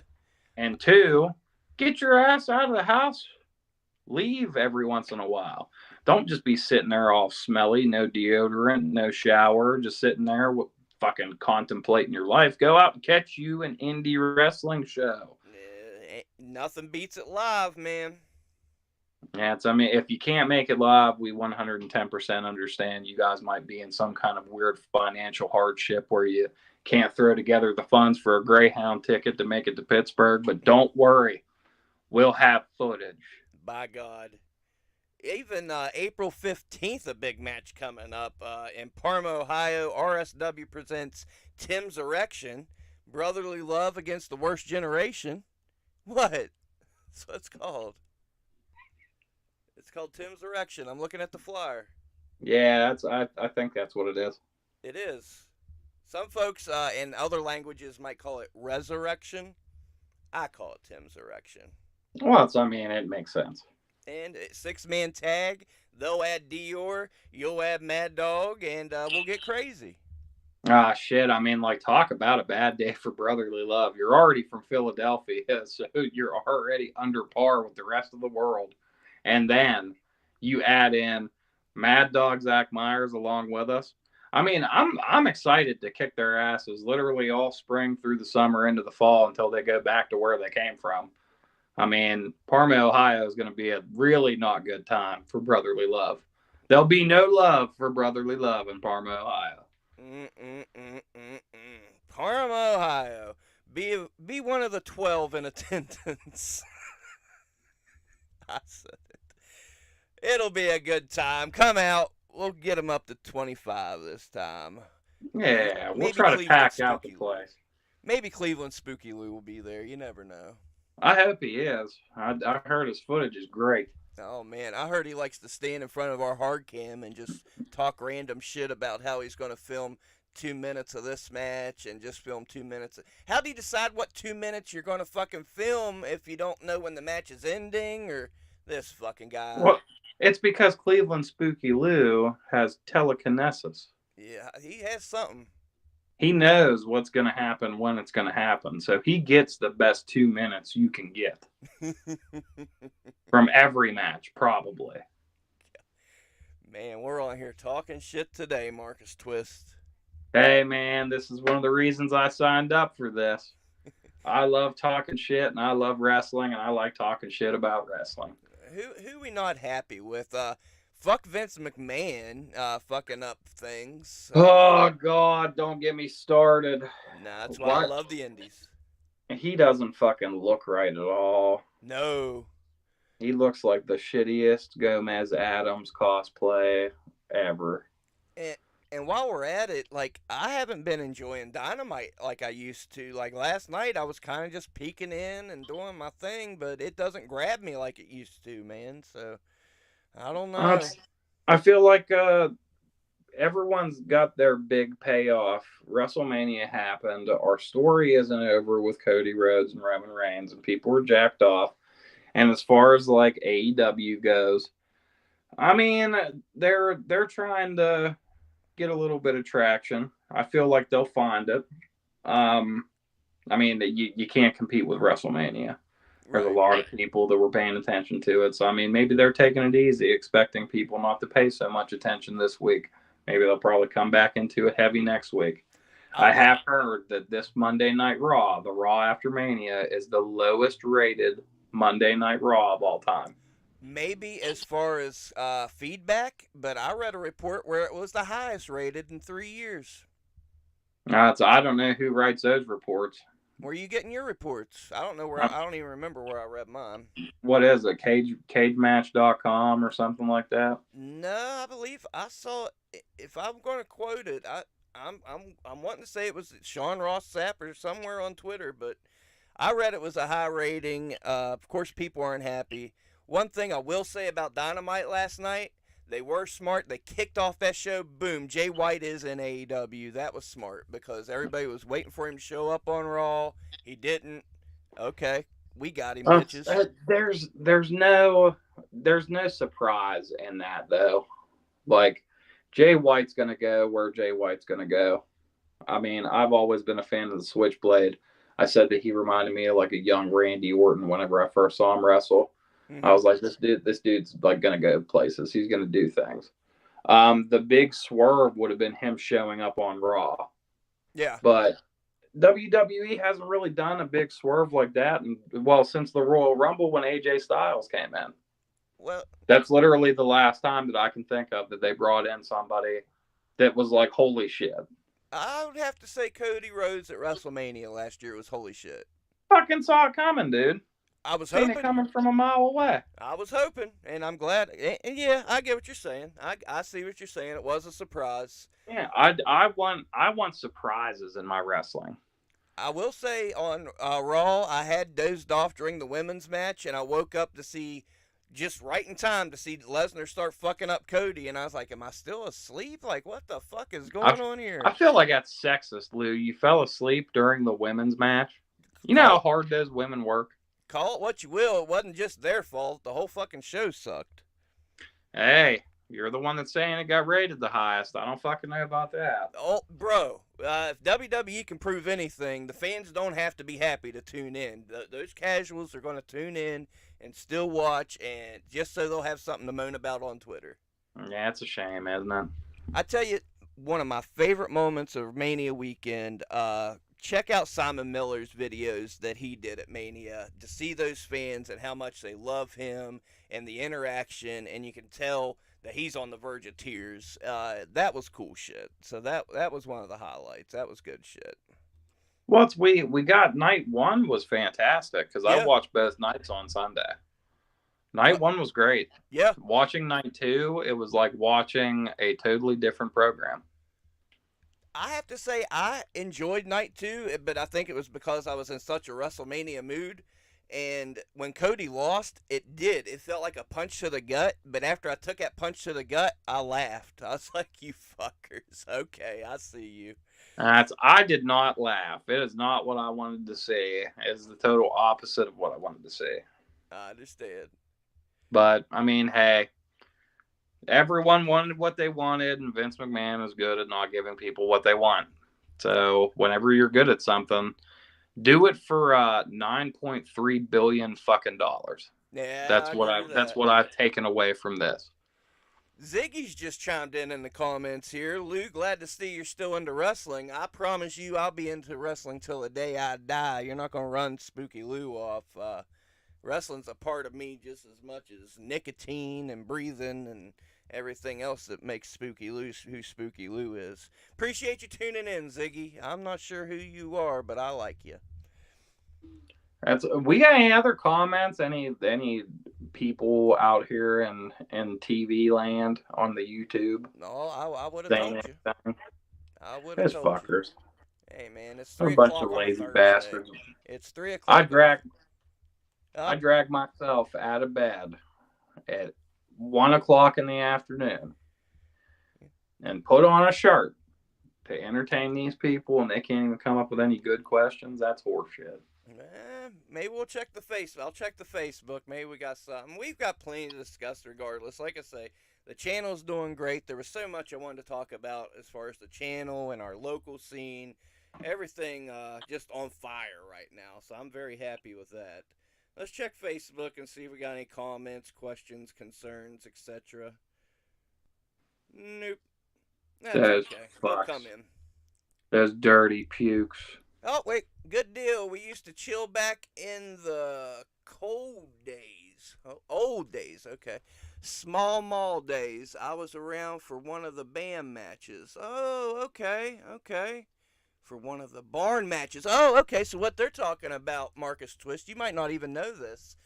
And two, get your ass out of the house. Leave every once in a while. Don't just be sitting there all smelly, no deodorant, no shower, just sitting there fucking contemplating your life. Go out and catch you an indie wrestling show. Nothing beats it live, man. Yeah, I mean, if you can't make it live, we 110% understand you guys might be in some kind of weird financial hardship where you can't throw together the funds for a Greyhound ticket to make it to Pittsburgh. But don't worry, we'll have footage. By God. Even April 15th, a big match coming up in Parma, Ohio. RSW presents Tim's Erection. Brotherly Love against the Worst Generation. What? That's what it's called. It's called Tim's Erection. I'm looking at the flyer. Yeah, I think that's what it is. It is. Some folks in other languages might call it Resurrection. I call it Tim's Erection. Well, I mean, it makes sense. And a 6-man tag. They'll add Dior, you'll add Mad Dog, and we'll get crazy. Ah, shit. I mean, like, talk about a bad day for brotherly love. You're already from Philadelphia, so you're already under par with the rest of the world. And then you add in Mad Dog Zach Myers along with us. I mean, I'm excited to kick their asses literally all spring through the summer into the fall until they go back to where they came from. I mean, Parma, Ohio is going to be a really not good time for brotherly love. There'll be no love for brotherly love in Parma, Ohio. Parma, Ohio. Be one of the 12 in attendance. I said it. It'll be a good time. Come out. We'll get them up to 25 this time. Yeah, we'll try to pack out the place. Maybe Cleveland Spooky Lou will be there. You never know. I hope he is. I heard his footage is great. Oh man, I heard he likes to stand in front of our hard cam and just talk random shit about how he's going to film 2 minutes of this match and just film 2 minutes. How do you decide what 2 minutes you're going to fucking film if you don't know when the match is ending? Or this fucking guy? Well, it's because Cleveland Spooky Lou has telekinesis. Yeah, he has something. He knows what's going to happen when it's going to happen. So he gets the best 2 minutes you can get from every match, probably. Man, we're on here talking shit today, Marcus Twist. Hey, man, this is one of the reasons I signed up for this. I love talking shit, and I love wrestling, and I like talking shit about wrestling. Who we not happy with? Fuck Vince McMahon fucking up things. Oh, God, don't get me started. Nah, that's why I love the indies. He doesn't fucking look right at all. No. He looks like the shittiest Gomez Adams cosplay ever. And and while we're at it, like I haven't been enjoying Dynamite like I used to. Like last night, I was kind of just peeking in and doing my thing, but it doesn't grab me like it used to, man. So I don't know. It's, I feel like everyone's got their big payoff. WrestleMania happened. Our story isn't over with Cody Rhodes and Roman Reigns, and people were jacked off. And as far as like AEW goes, I mean, they're trying to get a little bit of traction. I feel like they'll find it. Um, I mean, you can't compete with WrestleMania. There's a Right. lot of people that were paying attention to it. So, I mean, maybe they're taking it easy, expecting people not to pay so much attention this week. Maybe they'll probably come back into it heavy next week. I I will. have heard that this Monday Night Raw, the Raw after Mania, is the lowest rated Monday Night Raw of all time. Maybe as far as feedback, but I read a report where it was the highest rated in 3 years. So I don't know who writes those reports. Where are you getting your reports? I don't know where. Uh, I don't even remember where I read mine. what is it? Cagematch.com or something like that? No, I believe I saw. If I'm going to quote it, I'm wanting to say it was Sean Ross Sapp or somewhere on Twitter, but I read it was a high rating. Of course, people aren't happy. One thing I will say about Dynamite last night, they were smart. They kicked off that show. Boom, Jay White is in AEW. That was smart because everybody was waiting for him to show up on Raw. He didn't. Okay, we got him, bitches. There's no surprise in that though. Like Jay White's gonna go where Jay White's gonna go. I mean, I've always been a fan of the Switchblade. I said that he reminded me of like a young Randy Orton whenever I first saw him wrestle. I Mm-hmm. was like, this dude's like gonna go places. He's gonna do things. The big swerve would have been him showing up on Raw, Yeah. but WWE hasn't really done a big swerve like that, and well, since the Royal Rumble when AJ Styles came in, Well, that's literally the last time that I can think of that they brought in somebody that was like, holy shit. I would have to say Cody Rhodes at WrestleMania last year was holy shit. Fucking saw it coming, dude. I was Seen it hoping. coming from a mile away. I was hoping, and I'm glad. And yeah, I get what you're saying. I see what you're saying. It was a surprise. Yeah, I want surprises in my wrestling. I will say on Raw, I had dozed off during the women's match, and I woke up to see just right in time to see Lesnar start fucking up Cody, and I was like, "Am I still asleep? Like, what the fuck is I going on I here?" feel like that's sexist, Lou. You fell asleep during the women's match. You know Call how it, hard those women work. call it what you will. It wasn't just their fault. The whole fucking show sucked. Hey, you're the one that's saying it got rated the highest. I don't fucking know about that. Oh, bro, if WWE can prove anything, the fans don't have to be happy to tune in. Those casuals are going to tune in and still watch, and just so they'll have something to moan about on Twitter. Yeah, it's a shame, isn't it? I tell you, one of my favorite moments of Mania weekend. Check out Simon Miller's videos that he did at Mania to see those fans and how much they love him and the interaction, and you can tell that he's on the verge of tears. That was cool shit. So that was one of the highlights. That was good shit. Well, we got night one was fantastic because I Yeah. watched both nights on Sunday. Night What? one was great. Yeah. Watching night two, it was like watching a totally different program. I have to say I enjoyed night two, but I think it was because I was in such a WrestleMania mood. And when Cody lost, it did. It felt like a punch to the gut. But after I took that punch to the gut, I laughed. I was like, "You fuckers, okay, I see you." I did not laugh. It is not what I wanted to see. It's the total opposite of what I wanted to see. I understand. But I mean, hey, everyone wanted what they wanted, and Vince McMahon is good at not giving people what they want. So whenever you're good at something, do it for 9.3 billion fucking dollars. Yeah, That's I what I remember that's that. what I've taken away from this. Ziggy's just chimed in the comments here. Lou, glad to see you're still into wrestling. I promise you I'll be into wrestling till the day I die. You're not going to run Spooky Lou off. Wrestling's a part of me just as much as nicotine and breathing and everything else that makes Spooky Lou who Spooky Lou is. Appreciate you tuning in, Ziggy. I'm not sure who you are, but I like you. We got any other comments? Any people out here in TV land on the YouTube No, I would have saying told you. anything. I would have Those told you. fuckers. Hey man, it's They're a three bunch of o'clock on a lazy Thursday. bastards. It's three I o'clock on a. drag I Up. drag myself out of bed at 1 o'clock in the afternoon and put on a shirt to entertain these people, and they can't even come up with any good questions. That's horseshit. Maybe we'll check the face. I'll check the Facebook. Maybe we got something. We've got plenty to discuss regardless. Like I say, the channel's doing great. There was so much I wanted to talk about as far as the channel and our local scene. Everything just on fire right now. So I'm very happy with that. Let's check Facebook and see if we got any comments, questions, concerns, etc. Nope. That's Those okay. They'll come fucks. in. Those dirty pukes. Oh, wait. Good deal. We used to chill back in the cold days. Oh, old days. Okay. Small mall days. I was around for one of the band matches. Oh, okay. Okay. For one of the barn matches. Oh, okay. So what they're talking about, Marcus Twist, you might not even know this.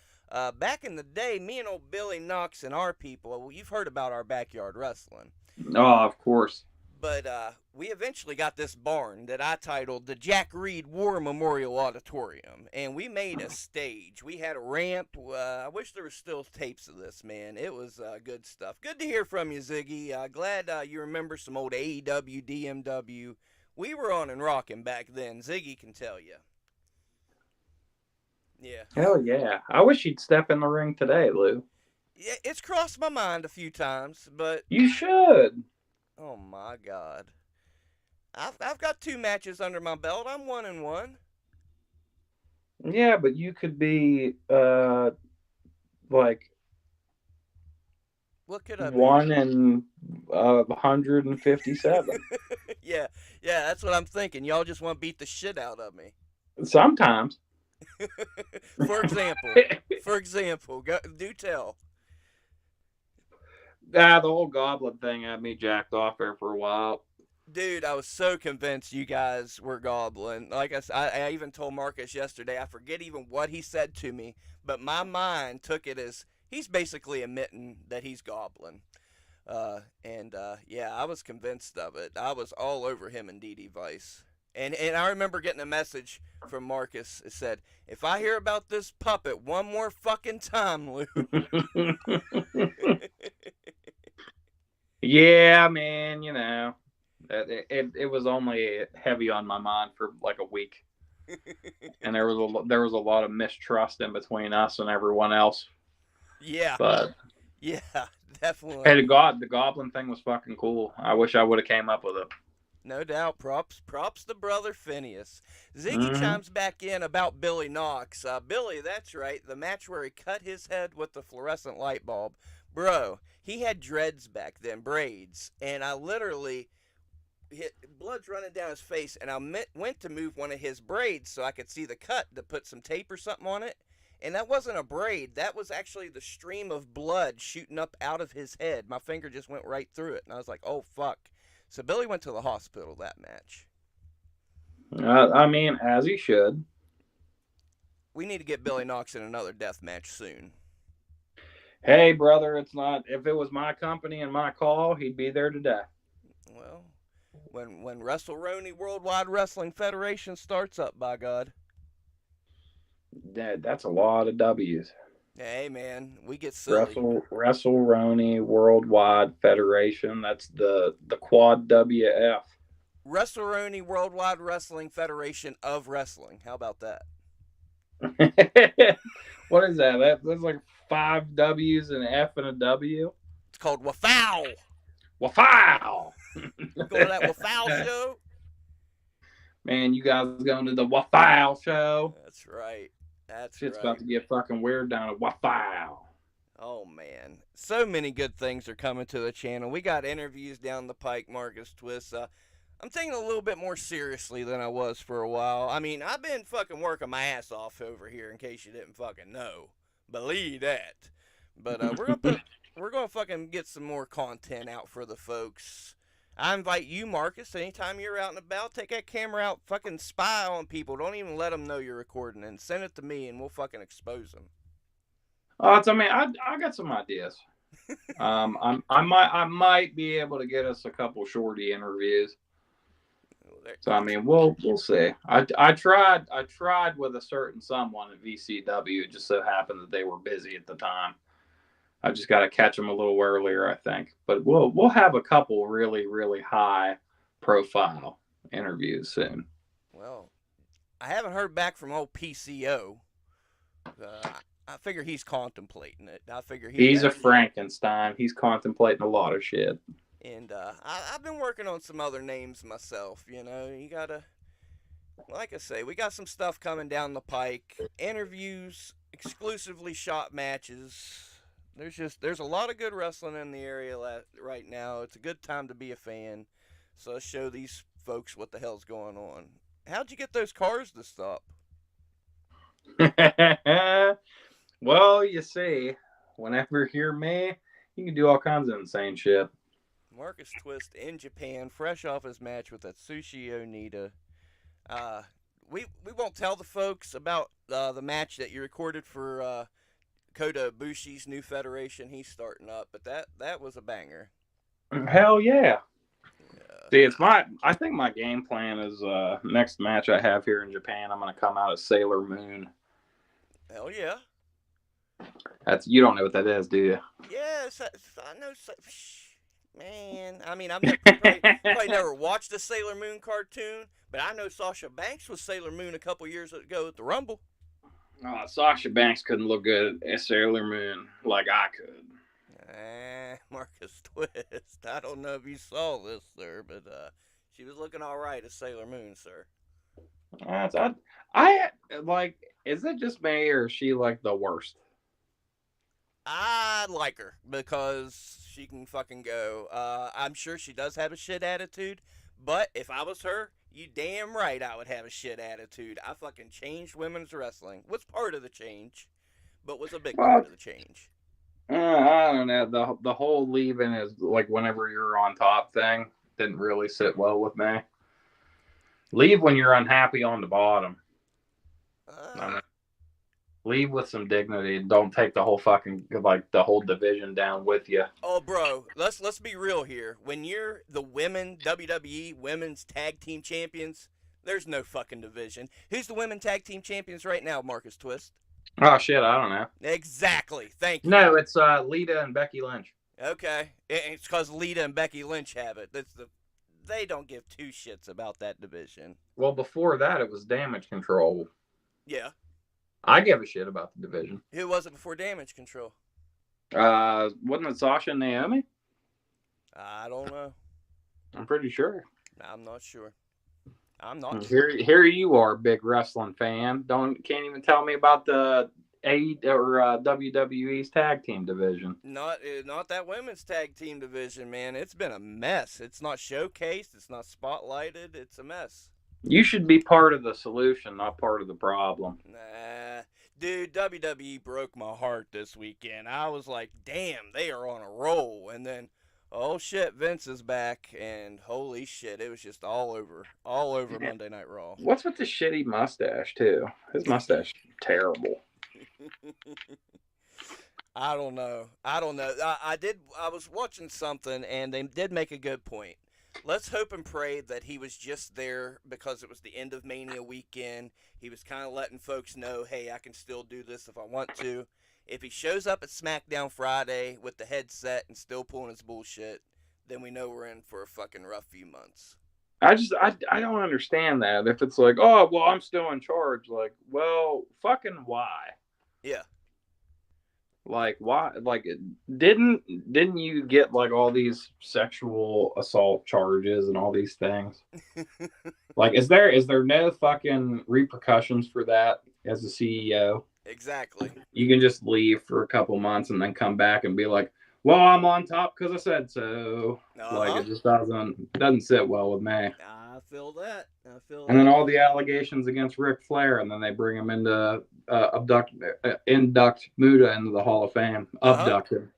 Back in the day, me and old Billy Knox and our people, well, you've heard about our backyard wrestling. Oh, of course. But we eventually got this barn that I titled the Jack Reed War Memorial Auditorium, and we made a stage. We had a ramp. I wish there were still tapes of this, man. It was good stuff. Good to hear from you, Ziggy. Glad you remember some old AEW, DMW. We were on and rocking back then. Ziggy can tell you. Yeah. Hell yeah. I wish he'd step in the ring today, Lou. Yeah, it's crossed my mind a few times, but You should. oh my God. I've got 2 matches under my belt. I'm 1-1. Yeah, but you could be like What could I be? 1 in 157. Yeah, yeah, that's what I'm thinking. Y'all just want to beat the shit out of me. Sometimes. for example, do tell. The whole goblin thing had me jacked off there for a while. Dude, I was so convinced you guys were goblin. Like I even told Marcus yesterday. I forget even what he said to me, but my mind took it as he's basically admitting that he's goblin. Yeah, I was convinced of it. I was all over him and DD Vice. And I remember getting a message from Marcus. It said, "If I hear about this puppet one more fucking time, Lou." Yeah, man, it was only heavy on my mind for like a week. And there was a lot of mistrust in between us and everyone else. Yeah. But yeah, definitely. hey, the goblin thing was fucking cool. I wish I would have came up with it. No doubt. Props to brother Phineas. Ziggy Mm-hmm. chimes back in about Billy Knox. Billy, that's right. The match where he cut his head with the fluorescent light bulb. Bro, he had dreads back then, braids. And I literally blood's running down his face. And I went to move one of his braids so I could see the cut to put some tape or something on it. And that wasn't a braid. That was actually the stream of blood shooting up out of his head. My finger just went right through it. And I was like, oh, fuck. So Billy went to the hospital that match. I mean, as he should. We need to get Billy Knox in another death match soon. Hey, brother, it's not. If it was my company and my call, he'd be there today. Well, when Wrestleroni Worldwide Wrestling Federation starts up, by God. That's a lot of W's. Hey, man, we get silly. Wrestleroni Worldwide Federation. That's the quad WF. Wrestleroni Worldwide Wrestling Federation of Wrestling. How about that? What is that? That's like 5 W's, an F, and a W. It's called Wafow. Wafow! You go to that Wafow show? Man, you guys going to the Wafow show? That's right. That's Shit's right. about to get fucking weird down at Wafow. Oh, man. So many good things are coming to the channel. We got interviews down the pike, Marcus Twist. I'm taking it a little bit more seriously than I was for a while. I mean, I've been fucking working my ass off over here, in case you didn't fucking know. Believe that. But we're gonna fucking get some more content out for the folks. I invite you, Marcus, anytime you're out and about, take that camera out, fucking spy on people. Don't even let them know you're recording, and send it to me, and we'll fucking expose them. I mean, I got some ideas. I might be able to get us a couple shorty interviews. Well, So I mean, we'll see. I tried with a certain someone at VCW. It just so happened that they were busy at the time. I just got to catch them a little earlier, I think. But we'll have a couple really high profile interviews soon. well, I haven't heard back from old PCO. I figure he's contemplating it. I figure he He's got. a Frankenstein. He's contemplating a lot of shit. And I've been working on some other names myself. You know, you gotta, like I say, we got some stuff coming down the pike. Interviews, exclusively shot matches. There's a lot of good wrestling in the area right now. It's a good time to be a fan. So let's show these folks what the hell's going on. How'd you get those cars to stop? Well, you see, whenever you're me, you can do all kinds of insane shit. Marcus Twist in Japan, fresh off his match with Atsushi Onita. Uh, we won't tell the folks about the match that you recorded for Kota Ibushi's new federation he's starting up, but that was a banger. Hell yeah. Yeah. See, I think my game plan is next match I have here in Japan, I'm gonna come out as Sailor Moon. Hell yeah. That's you don't know what that is, do you? Yes, I know. Man, I mean, I've probably never watched a Sailor Moon cartoon, but I know Sasha Banks was Sailor Moon a couple years ago at the Rumble. Sasha Banks couldn't look good as Sailor Moon like I could. Marcus Twist. I don't know if you saw this, sir, but she was looking all right as Sailor Moon, sir. I like. Is it just me or is she like the worst? I like her because she can fucking go. I'm sure she does have a shit attitude, but if I was her, you damn right I would have a shit attitude. I fucking changed women's wrestling. Was part of the change, but was a big part Well, of the change. I don't know. The whole leaving is like whenever you're on top thing didn't really sit well with me. Leave when you're unhappy on the bottom. I don't Uh, know. Leave with some dignity. Don't take the whole fucking like the whole division down with you. oh, bro, let's be real here. When you're the women WWE Women's Tag Team Champions, there's no fucking division. Who's the women tag team champions right now, Marcus Twist? Oh shit, I don't know. Exactly. Thank you. No, it's Lita and Becky Lynch. Okay, it's because Lita and Becky Lynch have it. They don't give two shits about that division. Well, before that, it was Damage Control. Yeah. I give a shit about the division. Who was it before Damage Control? Wasn't it Sasha and Naomi? I don't know. I'm pretty sure. I'm not sure. I'm not sure. Here you are, big wrestling fan. Can't even tell me about the A or WWE's tag team division. Not that women's tag team division, man. It's been a mess. It's not showcased. It's not spotlighted. It's a mess. You should be part of the solution, not part of the problem. Nah. Dude, WWE broke my heart this weekend. I was like, damn, they are on a roll. And then, oh shit, Vince is back. And holy shit, it was just all over Monday Night Raw. What's with the shitty mustache too? His mustache is terrible. I don't know. I was watching something and they did make a good point. Let's hope and pray that he was just there because it was the end of Mania weekend. He was kind of letting folks know, hey, I can still do this if I want to. If he shows up at SmackDown Friday with the headset and still pulling his bullshit, then we know we're in for a fucking rough few months. I don't understand that. If it's like, oh well, I'm still in charge. Like, well, fucking why? Yeah. Like why? Like didn't you get like all these sexual assault charges and all these things? Like, is there no fucking repercussions for that as a CEO? Exactly. You can just leave for a couple months and then come back and be like, well, I'm on top because I said so. Like it just doesn't sit well with me. I feel that. And then all the allegations against Ric Flair, and then they bring him into induct Muda into the Hall of Fame. Abduct him.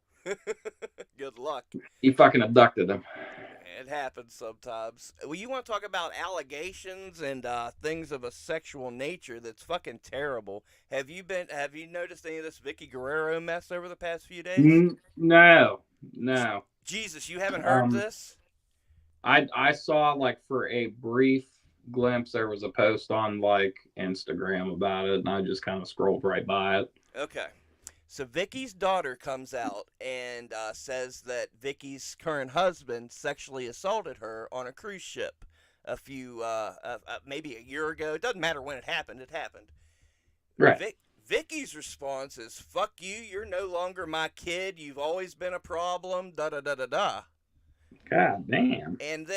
Good luck. He fucking abducted him. It happens sometimes. Well, you want to talk about allegations and things of a sexual nature that's fucking terrible. Have you noticed any of this Vicky Guerrero mess over the past few days? No, no. Jesus, you haven't heard Um, this? I saw like for a brief glimpse there was a post on like Instagram about it, and I just kind of scrolled right by it. Okay. So Vicky's daughter comes out and says that Vicky's current husband sexually assaulted her on a cruise ship maybe a year ago. It doesn't matter when it happened. It happened. Right. Vicky's response is, "Fuck you. You're no longer my kid. You've always been a problem." Da da da da da. God damn. And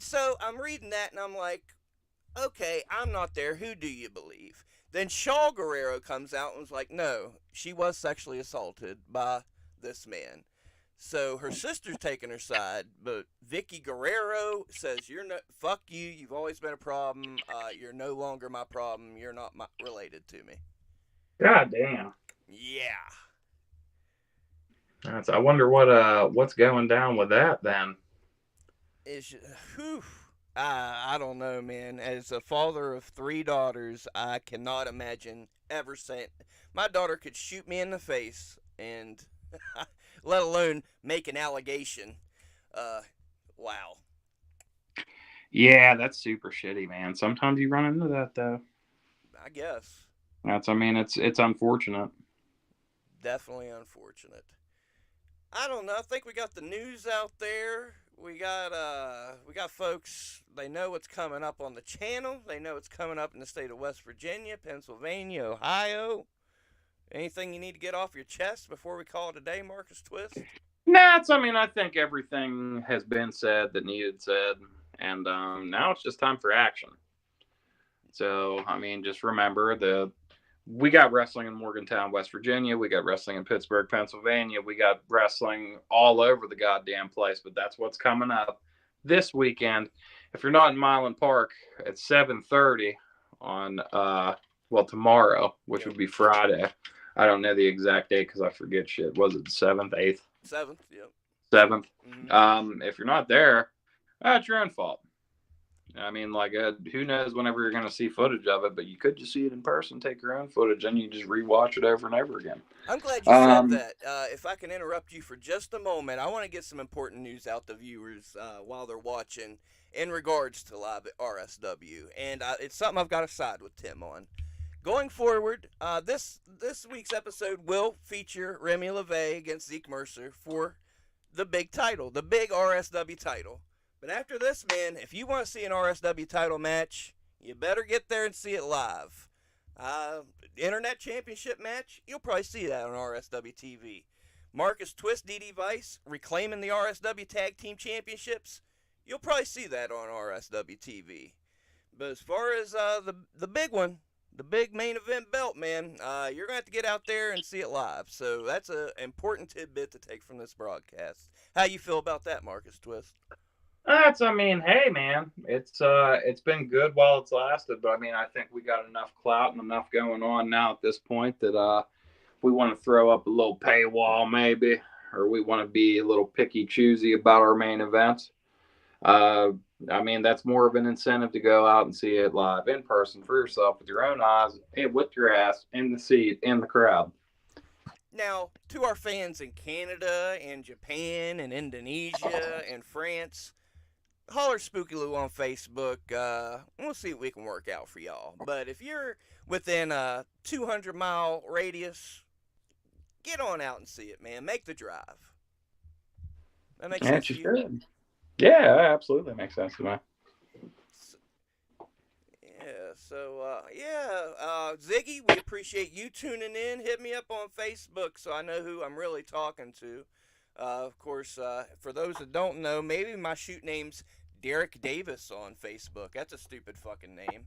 so I'm reading that and I'm like, okay, I'm not there. Who do you believe? Then Shaw Guerrero comes out and was like, no, she was sexually assaulted by this man. So her sister's taking her side, but Vicky Guerrero says, "You're no fuck you. You've always been a problem. You're no longer my problem. You're not related to me." God damn. Yeah. I wonder what's going down with that then. It's whew. I don't know, man. As a father of 3 daughters, I cannot imagine ever saying my daughter could shoot me in the face, and let alone make an allegation. Wow. Yeah, that's super shitty, man. Sometimes you run into that though. I guess I mean, it's unfortunate. definitely unfortunate. I don't know. I think we got the news out there. We got folks. They know what's coming up on the channel. They know what's coming up in the state of West Virginia, Pennsylvania, Ohio. Anything you need to get off your chest before we call it a day, Marcus Twist? I mean, I think everything has been said that needed said, and now it's just time for action. So, I mean, just remember we got wrestling in Morgantown, West Virginia. We got wrestling in Pittsburgh, Pennsylvania. We got wrestling all over the goddamn place. But that's what's coming up this weekend. If you're not in Milan Park at 7:30 on tomorrow, which would be Friday. I don't know the exact date because I forget shit. Was it the 7th, 8th? 7th, yep. 7th. If you're not there, that's your own fault. I mean, like, who knows whenever you're going to see footage of it, but you could just see it in person, take your own footage, and you just rewatch it over and over again. I'm glad you said that. If I can interrupt you for just a moment, I want to get some important news out to viewers while they're watching in regards to live at RSW. And it's something I've got to side with Tim on. Going forward, this week's episode will feature Remy LeVay against Zeke Mercer for the big title, the big RSW title. But after this, man, if you want to see an RSW title match, you better get there and see it live. Internet Championship match, you'll probably see that on RSW TV. Marcus Twist, DD Vice, reclaiming the RSW Tag Team Championships, you'll probably see that on RSW TV. But as far as the big one, the big main event belt, man, you're going to have to get out there and see it live. So that's an important tidbit to take from this broadcast. How you feel about that, Marcus Twist? I mean, hey, man, it's been good while it's lasted, but I mean, I think we got enough clout and enough going on now at this point that we want to throw up a little paywall maybe, or we want to be a little picky choosy about our main events. I mean, that's more of an incentive to go out and see it live in person for yourself with your own eyes, with your ass in the seat, in the crowd. Now, to our fans in Canada and Japan and Indonesia and France, holler Spooky Lou on Facebook. We'll see what we can work out for y'all. But if you're within a 200-mile radius, get on out and see it, man. Make the drive. That makes sense to you? Should. Yeah, that absolutely makes sense to me. Ziggy, we appreciate you tuning in. Hit me up on Facebook so I know who I'm really talking to. Of course, for those that don't know, maybe my shoot name's Derek Davis on Facebook. That's a stupid fucking name.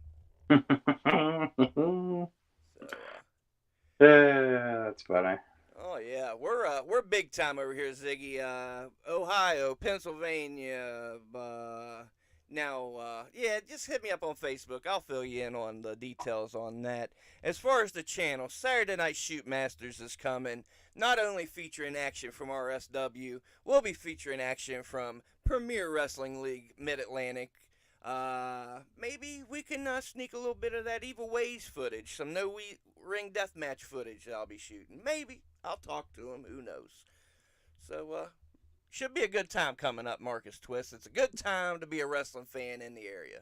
That's funny. Oh yeah, we're big time over here, Ziggy. Ohio, Pennsylvania. Just hit me up on Facebook. I'll fill you in on the details on that. As far as the channel, Saturday Night Shoot Masters is coming. Not only featuring action from RSW, we'll be featuring action from Premier Wrestling League Mid Atlantic. Maybe we can sneak a little bit of that Evil Ways footage, some no ring deathmatch footage that I'll be shooting. Maybe I'll talk to him. Who knows? So should be a good time coming up, Marcus Twist. It's a good time to be a wrestling fan in the area.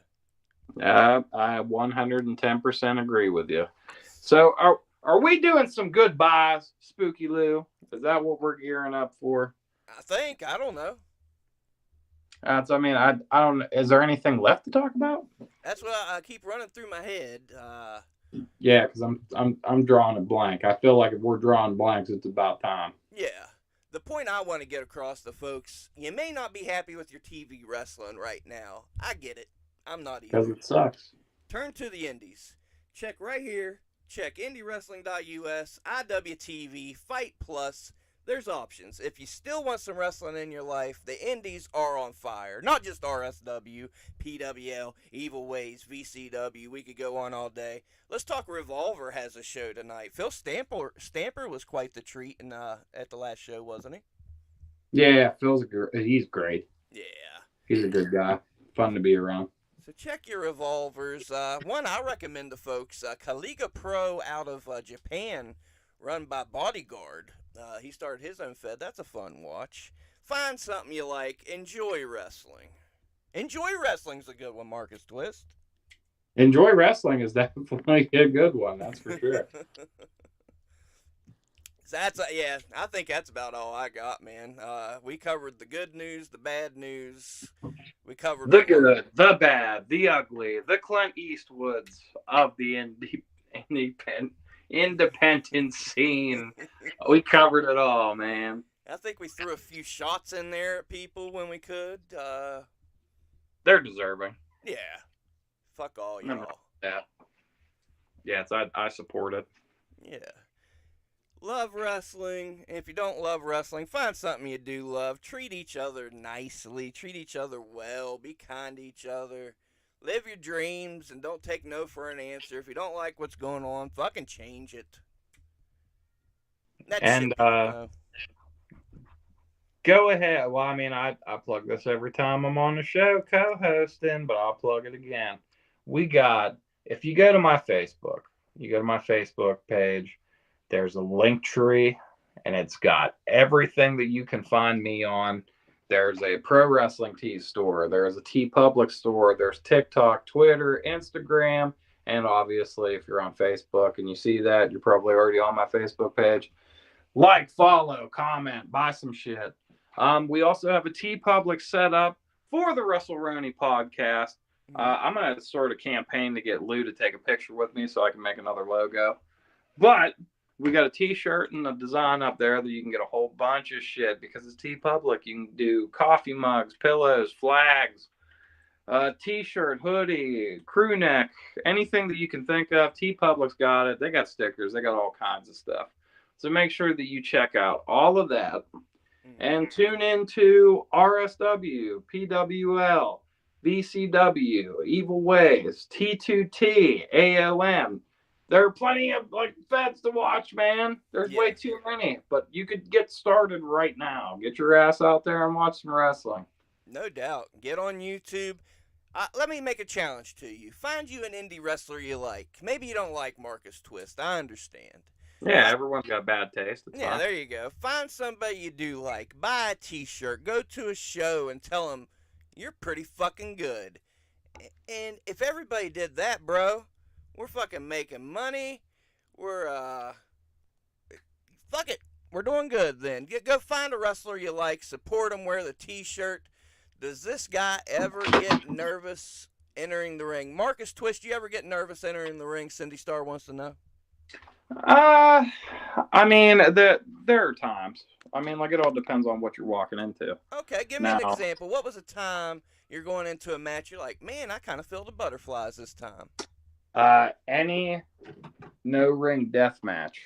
I 110% agree with you. So are we doing some goodbyes, Spooky Lou? Is that what we're gearing up for? I think. I don't know. I don't. Is there anything left to talk about? That's what I keep running through my head. Yeah, because I'm drawing a blank. I feel like if we're drawing blanks, it's about time. Yeah. The point I want to get across to folks, you may not be happy with your TV wrestling right now. I get it. I'm not Because either. it sucks. Turn to the indies. Check right here. Check IndieWrestling.us, IWTV, Fight Plus. There's options. If you still want some wrestling in your life, the indies are on fire. Not just RSW, PWL, Evil Ways, VCW. We could go on all day. Let's talk Revolver has a show tonight. Phil Stamper was quite the treat at the last show, wasn't he? Yeah, he's great. Yeah. He's a good guy. Fun to be around. So check your revolvers. One I recommend to folks, Kaliga Pro out of Japan, run by Bodyguard. He started his own fed. That's a fun watch. Find something you like. Enjoy wrestling. Enjoy wrestling's a good one, Marcus Twist. Enjoy wrestling is definitely a good one. That's for sure. Yeah, I think that's about all I got, man. We covered the good news, the bad news. We covered the good, the bad, the ugly, the Clint Eastwoods of the independent scene. We covered it all, man. I think we threw a few shots in there at people when we could. They're deserving. Yeah. Fuck all y'all. Yeah. Yes, I support it. Yeah. Love wrestling. If you don't love wrestling, find something you do love. Treat each other nicely. Treat each other well. Be kind to each other. Live your dreams and don't take no for an answer. If you don't like what's going on, fucking change it. Go ahead. Well, I mean, I plug this every time I'm on the show co-hosting, but I'll plug it again. If you go to my Facebook, page, there's a link tree, and it's got everything that you can find me on. There's a Pro Wrestling Tees store. There's a TeePublic store. There's TikTok, Twitter, Instagram, and obviously, if you're on Facebook and you see that, you're probably already on my Facebook page. Like, follow, comment, buy some shit. We also have a TeePublic set up for the Wrestleroni podcast. I'm going to sort of campaign to get Lou to take a picture with me so I can make another logo. But we got a t-shirt and a design up there that you can get a whole bunch of shit because it's TeePublic. You can do coffee mugs, pillows, flags, t-shirt, hoodie, crew neck, anything that you can think of. TeePublic's got it. They got stickers. They got all kinds of stuff. So make sure that you check out all of that and tune into RSW, PWL, VCW, Evil Ways, T2T, AOM. There are plenty of feds to watch, man. There's way too many, but you could get started right now. Get your ass out there and watch some wrestling. No doubt. Get on YouTube. Let me make a challenge to you. Find you an indie wrestler you like. Maybe you don't like Marcus Twist. I understand. Yeah, everyone's got bad taste. It's yeah, fine. There you go. Find somebody you do like. Buy a t-shirt. Go to a show and tell them you're pretty fucking good. And if everybody did that, bro, we're fucking making money. We're, fuck it. We're doing good then. Go find a wrestler you like. Support them. Wear the t-shirt. Does this guy ever get nervous entering the ring? Marcus Twist, you ever get nervous entering the ring? Cindy Starr wants to know. I mean, there are times. I mean, it all depends on what you're walking into. Okay, give me an example. What was a time you're going into a match, you're like, man, I kind of feel the butterflies this time? Any no-ring death match.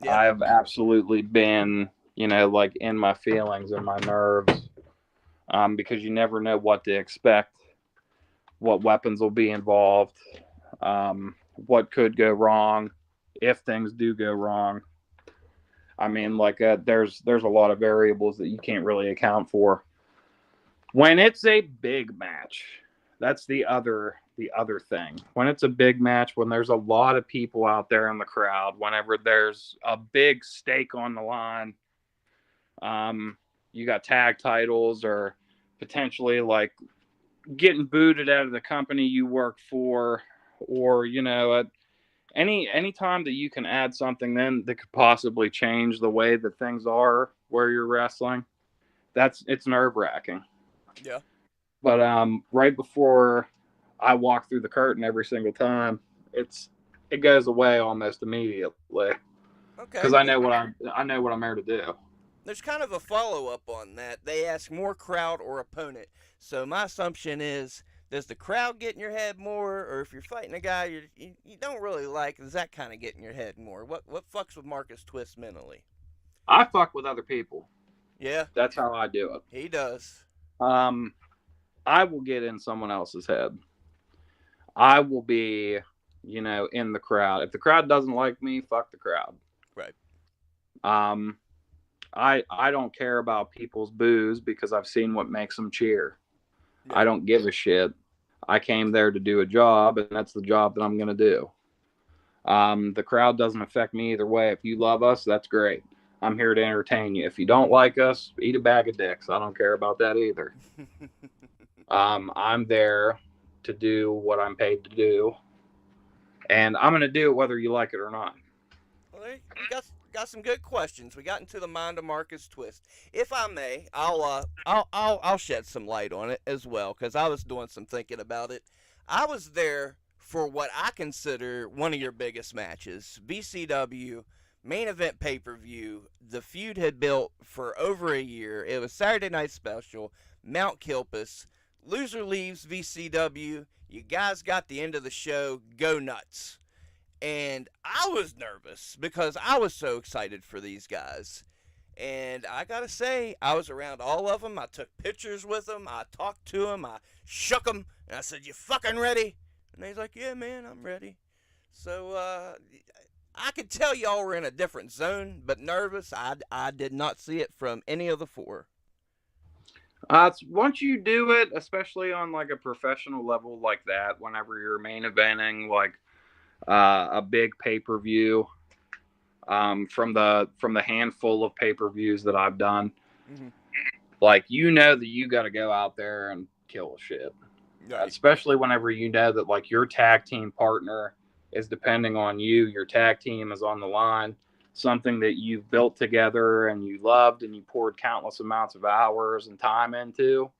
Yep. I've absolutely been, in my feelings and my nerves, because you never know what to expect, what weapons will be involved, what could go wrong. If things do go wrong, I mean, there's a lot of variables that you can't really account for. When it's a big match, that's the other thing. When it's a big match, when there's a lot of people out there in the crowd, whenever there's a big stake on the line, um, you got tag titles or potentially like getting booted out of the company you work for, or any time that you can add something then that could possibly change the way that things are where you're wrestling. It's nerve wracking. Yeah. But right before I walk through the curtain every single time, it goes away almost immediately because Okay. I know what I'm there to do. There's kind of a follow up on that. They ask more crowd or opponent. So my assumption is, does the crowd get in your head more, or if you're fighting a guy you don't really like, does that kind of get in your head more? What fucks with Marcus Twist mentally? I fuck with other people. Yeah, That's how I do it. he does. Um, I will get in someone else's head. I will be, in the crowd. If the crowd doesn't like me, fuck the crowd. Right. Um, I don't care about people's boos because I've seen what makes them cheer. Yeah. I don't give a shit. I came there to do a job, and that's the job that I'm going to do. The crowd doesn't affect me either way. If you love us, that's great. I'm here to entertain you. If you don't like us, eat a bag of dicks. I don't care about that either. I'm there to do what I'm paid to do, and I'm going to do it whether you like it or not. Well, we got some good questions. We got into the mind of Marcus Twist. If I may, I'll shed some light on it as well because I was doing some thinking about it. I was there for what I consider one of your biggest matches, BCW main event pay per view. The feud had built for over a year. It was Saturday Night Special. Mount Kilpus. Loser leaves VCW. You guys got the end of the show. Go nuts. And I was nervous because I was so excited for these guys. And I gotta say, I was around all of them. I took pictures with them. I talked to them. I shook them. And I said, "You fucking ready?" And he's like, "Yeah, man, I'm ready." So I could tell y'all were in a different zone, but nervous. I did not see it from any of the four. Once you do it, especially on like a professional level like that, whenever you're main eventing like a big pay per view, from the handful of pay per views that I've done, Mm-hmm. like that you got to go out there and kill shit. Right. Especially whenever you know that like your tag team partner is depending on you, your tag team is on the line, something that you've built together and you loved and you poured countless amounts of hours and time into.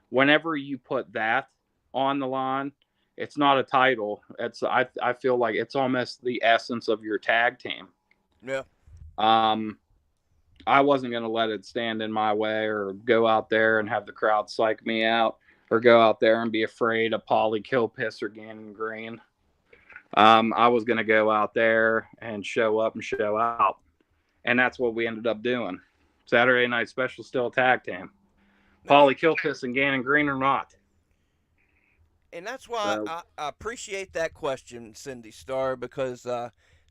Whenever you put that on the line, it's not a title. I feel like it's almost the essence of your tag team. Yeah. Um, I wasn't going to let it stand in my way or go out there and have the crowd psych me out or go out there and be afraid of Polly Killpiss or Gannon Green. I was going to go out there and show up and show out. And that's what we ended up doing. Saturday Night Special still a tag team. No, Polly Killpiss and Gannon Green are not. and that's why So, I appreciate that question, Cindy Starr, because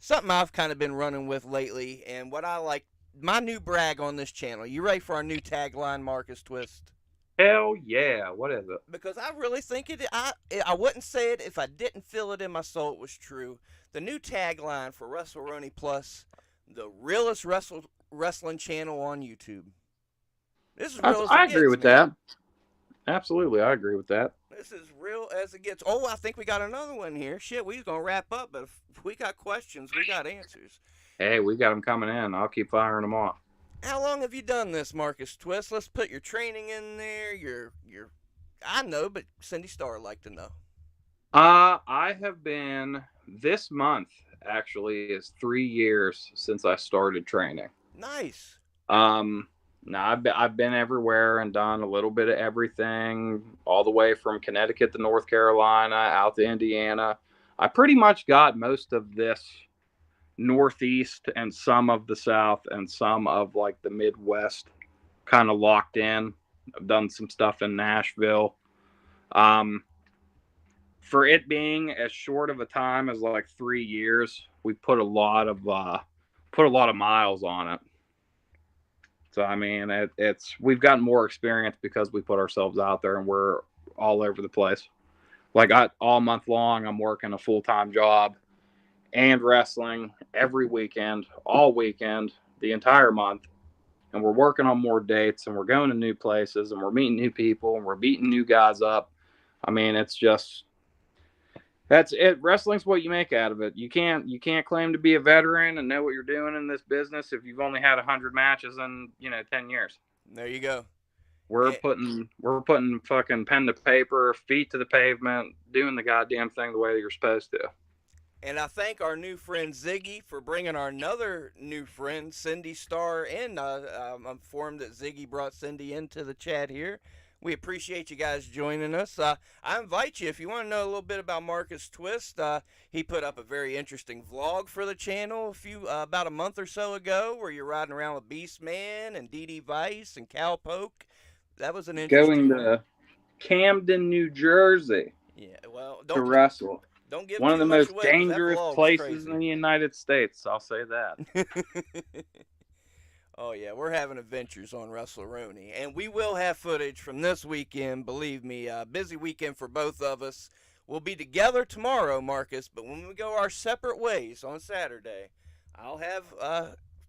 something I've kind of been running with lately, and what I like, my new brag on this channel. You ready for our new tagline, Marcus Twist? hell yeah. What is it? Because I really think it. I wouldn't say it if I didn't feel it in my soul it was true. The new tagline for Wrestleroni Plus, the realest wrestling channel on YouTube. This is real as it I agree gets, with man. that. Absolutely. I agree with that. This is real as it gets. Oh, I think we got another one here. Shit, we was gonna wrap up, but if we got questions, we got answers. Hey, we got them coming in. I'll keep firing them off. How long have you done this, Marcus Twist? Let's put your training in there. Your I know, but Cindy Starr would like to know. I have been this month actually is 3 years since I started training. Nice. Um, now I've been everywhere and done a little bit of everything, all the way from Connecticut to North Carolina, out to Indiana. I pretty much got most of this Northeast and some of the South and some of like the Midwest kind of locked in. I've done some stuff in Nashville. Um, for it being as short of a time as like 3 years, we put a lot of miles on it. So I mean, it's we've gotten more experience because we put ourselves out there and we're all over the place. Like all month long, I'm working a full time job and wrestling every weekend, all weekend, the entire month. And we're working on more dates and we're going to new places and we're meeting new people and we're beating new guys up. I mean, it's just that's it. Wrestling's what you make out of it. You can't claim to be a veteran and know what you're doing in this business if you've only had 100 matches in 10 years. There you go. We're And, putting fucking pen to paper, feet to the pavement, doing the goddamn thing the way that you're supposed to. and I thank our new friend Ziggy for bringing our another new friend, Cindy Starr, in. I'm informed that Ziggy brought Cindy into the chat here. We appreciate you guys joining us. I invite you, if you want to know a little bit about Marcus Twist, he put up a very interesting vlog for the channel about a month or so ago where you're riding around with Beastman and DD Vice and Cowpoke. That was an interesting Going one. to Camden, New Jersey Yeah, well, to wrestle. don't give One of too the much most away because that dangerous vlog's places crazy. in the United States. I'll say that. Oh yeah, we're having adventures on Wrestleroni, and we will have footage from this weekend. Believe me, busy weekend for both of us. We'll be together tomorrow, Marcus, but when we go our separate ways on Saturday, I'll have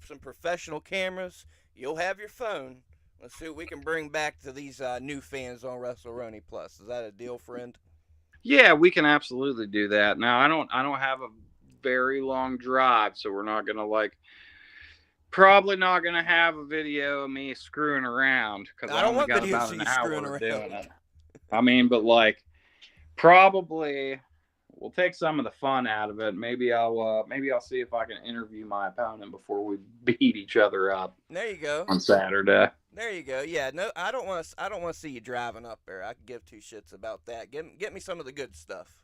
some professional cameras. You'll have your phone. Let's see what we can bring back to these new fans on Wrestleroni Plus. Is that a deal, friend? Yeah, we can absolutely do that. Now, I don't have a very long drive, so we're not gonna probably not gonna have a video of me screwing around because I I don't only want got videos about of an you screwing hour doing around. it. I mean, but probably we'll take some of the fun out of it. Maybe I'll see if I can interview my opponent before we beat each other up There you go. on Saturday. There you go. Yeah, no, I don't want to. I don't want to see you driving up there. I can give two shits about that. Get me some of the good stuff.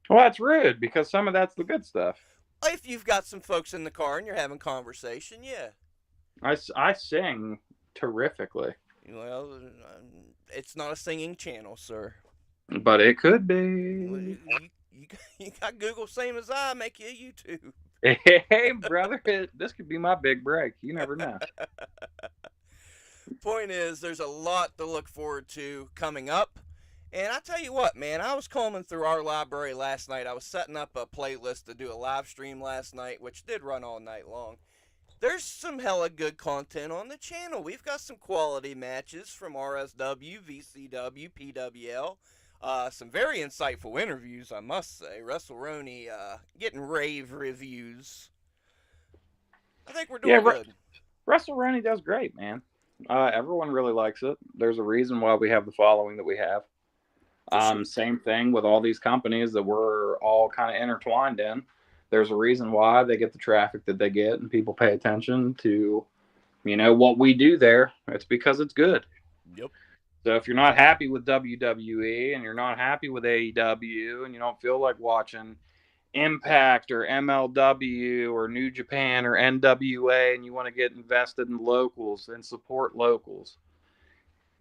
Well, that's rude because some of that's the good stuff. If you've got some folks in the car and you're having conversation, yeah. I sing terrifically, Well, it's not a singing channel, sir. but it could Well, be. you got Google same as I. Make you a YouTube. Hey, brother, this could be my big break. You never know. Point is, there's a lot to look forward to coming up. And I tell you what, man, I was combing through our library last night. I was setting up a playlist to do a live stream last night, which did run all night long. There's some hella good content on the channel. We've got some quality matches from RSW, VCW, PWL. Some very insightful interviews, I must say. Wrestleroni getting rave reviews. I think we're Yeah, doing good. Wrestleroni does great, man. Everyone really likes it. There's a reason why we have the following that we have. Sure. Same thing with all these companies that we're all kind of intertwined in. There's a reason why they get the traffic that they get and people pay attention to, what we do there. It's because it's good. Yep. So if you're not happy with WWE and you're not happy with AEW and you don't feel like watching Impact or MLW or New Japan or NWA and you want to get invested in locals and support locals,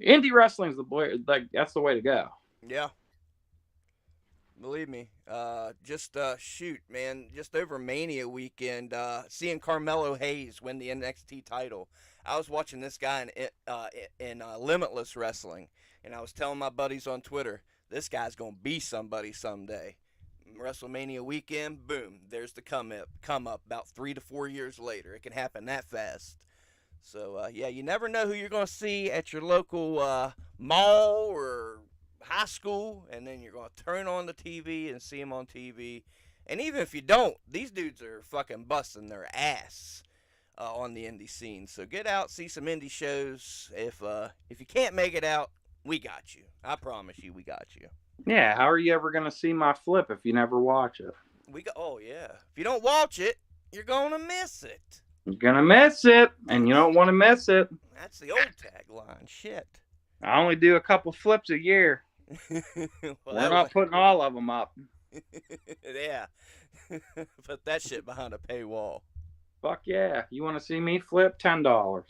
indie wrestling's the boy. Like that's the way to go. Yeah. Believe me. Shoot, man. Just over Mania weekend, seeing Carmelo Hayes win the NXT title. I was watching this guy in Limitless Wrestling, and I was telling my buddies on Twitter, this guy's gonna be somebody someday. WrestleMania weekend, boom, there's the come up about 3 to 4 years later. It can happen that fast. So yeah, you never know who you're gonna see at your local mall or high school, and then you're gonna turn on the TV and see them on TV. And even if you don't, these dudes are fucking busting their ass on the indie scene. So get out, see some indie shows. If you can't make it out, we got you. I promise you, we got you. Yeah, how are you ever gonna see my flip if you never watch it? Oh yeah. If you don't watch it, you're gonna miss it. You're gonna miss it, and you don't want to miss it. That's the old tagline. Shit. I only do a couple flips a year. Well, We're not putting all of them up. Yeah. Put that shit behind a paywall. Fuck yeah! You want to see me flip? $10.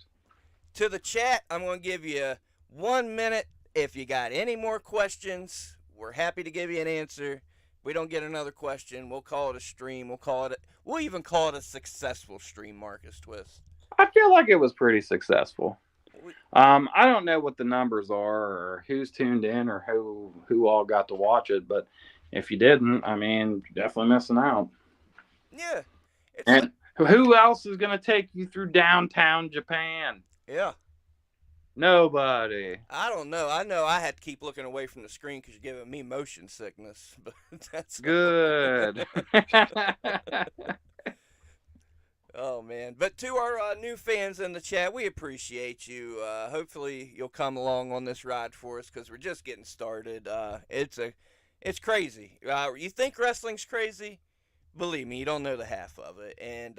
To the chat, I'm going to give you 1 minute. If you got any more questions, we're happy to give you an answer. If we don't get another question, we'll call it a stream. We'll even call it a successful stream, Marcus Twist. I feel like it was pretty successful. We, I don't know what the numbers are or who's tuned in or who all got to watch it, but if you didn't, I mean, you're definitely missing out. yeah, it's like And who else is going to take you through downtown Japan? yeah. Nobody. I don't know. I know I had to keep looking away from the screen because you're giving me motion sickness, but that's all. Good. Oh man! But to our new fans in the chat, we appreciate you. Hopefully, you'll come along on this ride for us because we're just getting started. It's crazy. You think wrestling's crazy? Believe me, you don't know the half of it. And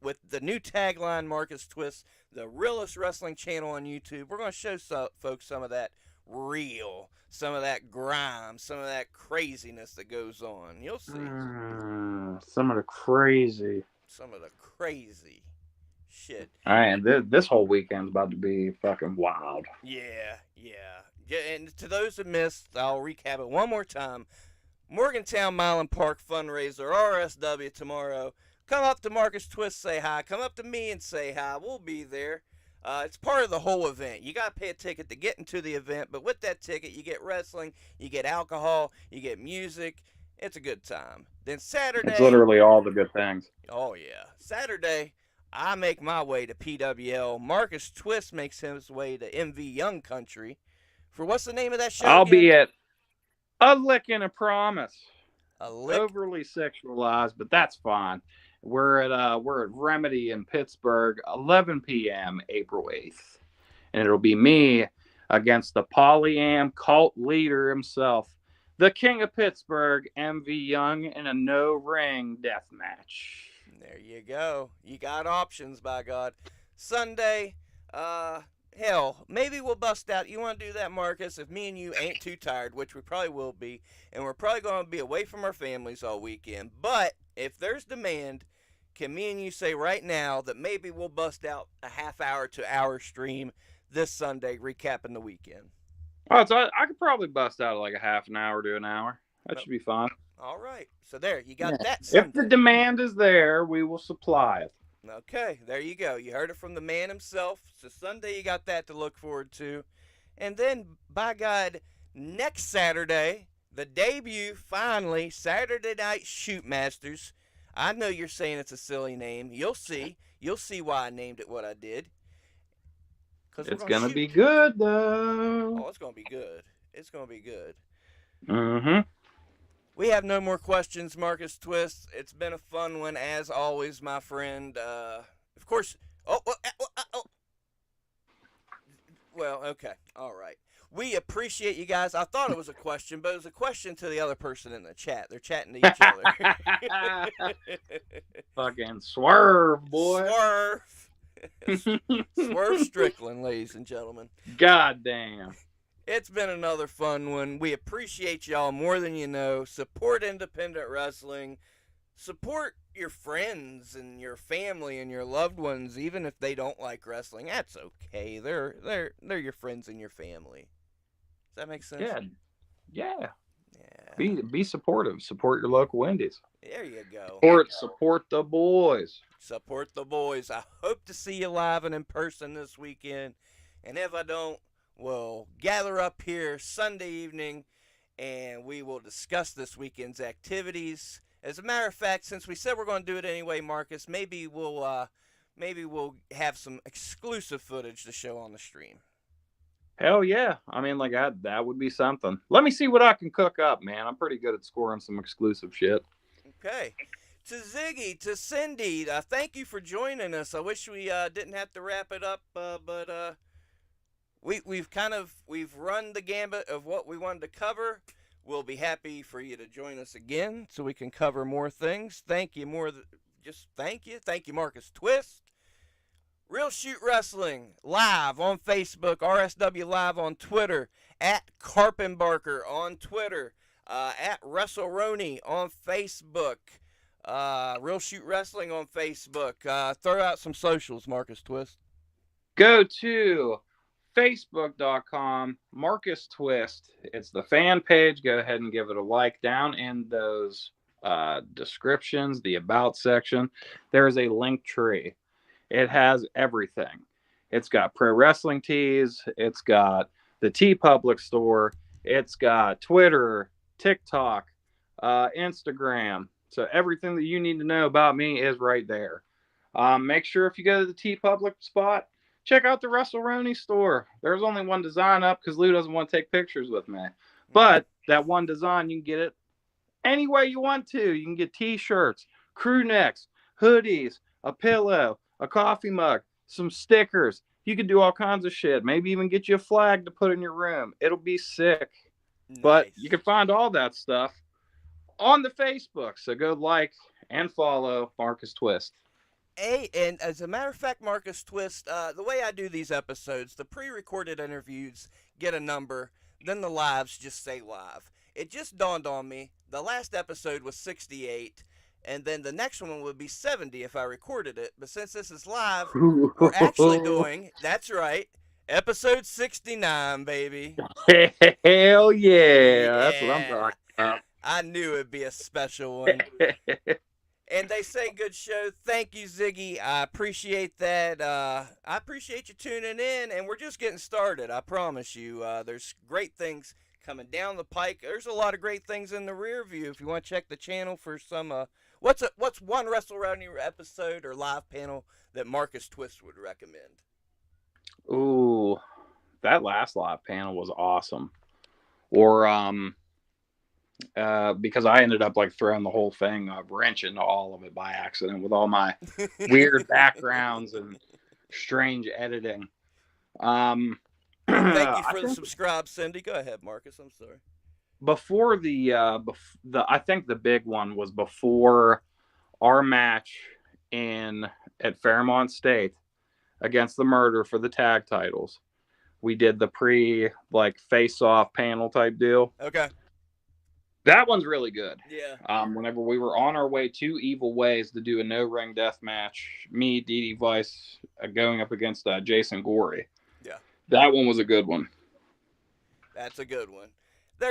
with the new tagline, Marcus Twist, the realest wrestling channel on YouTube, we're going to show folks some of that real, some of that grime, some of that craziness that goes on. You'll see Some of the crazy. some of the crazy shit. All right, and this whole weekend's about to be fucking wild. Yeah, yeah. Yeah, and to those that missed, I'll recap it one more time. Morgantown Milan Park fundraiser, RSW tomorrow. Come up to Marcus Twist, say hi. Come up to me and say hi. We'll be there. It's part of the whole event. You got to pay a ticket to get into the event, but with that ticket, you get wrestling, you get alcohol, you get music. It's a good time. Then It's Saturday, literally all the good things. oh yeah, Saturday, I make my way to PWL. Marcus Twist makes his way to MV Young Country. For what's the name of that show I'll again? be at a lick and a promise. A lick. Overly sexualized, but that's fine. We're at Remedy in Pittsburgh, 11 p.m. April 8th, and it'll be me against the polyam cult leader himself, the King of Pittsburgh, MV Young, in a no ring death match. There you go. You got options, by God. Sunday, hell, maybe we'll bust out. You want to do that, Marcus? If me and you ain't too tired, which we probably will be, and we're probably going to be away from our families all weekend. But if there's demand, can me and you say right now that maybe we'll bust out a half hour to hour stream this Sunday, recapping the weekend? Oh, so I could probably bust out like a half an hour to an hour. That Oh, should be fun. all right. So there, you got Yeah. that If the Sunday. demand is there, we will supply it. Okay, there you go. You heard it from the man himself. So Sunday, you got that to look forward to. And then, by God, next Saturday, the debut, finally, Saturday Night Shoot Masters. I know you're saying it's a silly name. You'll see. You'll see why I named it what I did. Because we're It's going to gonna shoot. be good though. Oh, it's going to be good. It's going to be good. Mm-hmm. We have no more questions, Marcus Twist. It's been a fun one, as always, my friend. Of course. Oh. Well, okay. All right. We appreciate you guys. I thought it was a question, but it was a question to the other person in the chat. They're chatting to each other. Fucking swerve, boy. Swerve. Swerve Strickland, ladies and gentlemen. God damn. It's been another fun one. We appreciate y'all more than you know. Support independent wrestling. Support your friends and your family and your loved ones, even if they don't like wrestling. That's okay. They're your friends and your family. Does that make sense? Yeah. Yeah. Yeah. Be supportive. Support your local indies. There you go. Support the boys. Support the boys. I hope to see you live and in person this weekend. And if I don't, we'll gather up here Sunday evening and we will discuss this weekend's activities. As a matter of fact, since we said we're going to do it anyway, Marcus, maybe we'll have some exclusive footage to show on the stream. Hell yeah. I mean, like, that would be something. Let me see what I can cook up, man. I'm pretty good at scoring some exclusive shit. Okay. To Ziggy, to Cindy, thank you for joining us. I wish we didn't have to wrap it up, but we've run the gambit of what we wanted to cover. We'll be happy for you to join us again so we can cover more things. Thank you thank you. Thank you, Marcus Twist. Real Shoot Wrestling live on Facebook, RSW Live on Twitter, at Carpenbarker on Twitter, at Wrestleroni on Facebook, Real Shoot Wrestling on Facebook. Throw out some socials, Marcus Twist. Go to Facebook.com, Marcus Twist. It's the fan page. Go ahead and give it a like. Down in those descriptions, the about section, there is a link tree. It has everything. It's got pro wrestling tees. It's got the T Public store. It's got Twitter, TikTok, Instagram. So everything that you need to know about me is right there. Make sure if you go to the T Public spot, check out the Wrestleroni store. There's only one design up because Lou doesn't want to take pictures with me. But that one design, you can get it any way you want to. You can get t-shirts, crew necks, hoodies, a pillow, a coffee mug, some stickers. You can do all kinds of shit. Maybe even get you a flag to put in your room. It'll be sick. But you Nice. can find all that stuff on the Facebook. So go like and follow Marcus Twist. Hey, and as a matter of fact, Marcus Twist, the way I do these episodes, the pre-recorded interviews get a number, then the lives just say live. It just dawned on me, the last episode was 68, and then the next one would be 70 if I recorded it. But since this is live, we're actually doing, that's right, episode 69, baby. Hell yeah. That's what I'm Yeah. talking about. I knew it'd be a special one. And they say good show. Thank you, Ziggy. I appreciate that. I appreciate you tuning in, and we're just getting started. I promise you. There's great things coming down the pike. There's a lot of great things in the rear view. If you want to check the channel for some, what's one Wrestleroni episode or live panel that Marcus Twist would recommend? Ooh, that last live panel was awesome. Or because I ended up like throwing the whole thing wrench into all of it by accident with all my weird backgrounds and strange editing. Thank you I for the think subscribe, Cindy. Go ahead, Marcus. I'm sorry. before the I think the big one was before our match in at Fairmont State against the Murder for the tag titles. We did the pre like face off panel type deal. Okay. That one's really good. Yeah. Whenever we were on our way to Evil Ways to do a no ring death match, me, Dee Vice, going up against Jason Gorey. Yeah. That one was a good one. That's a good one.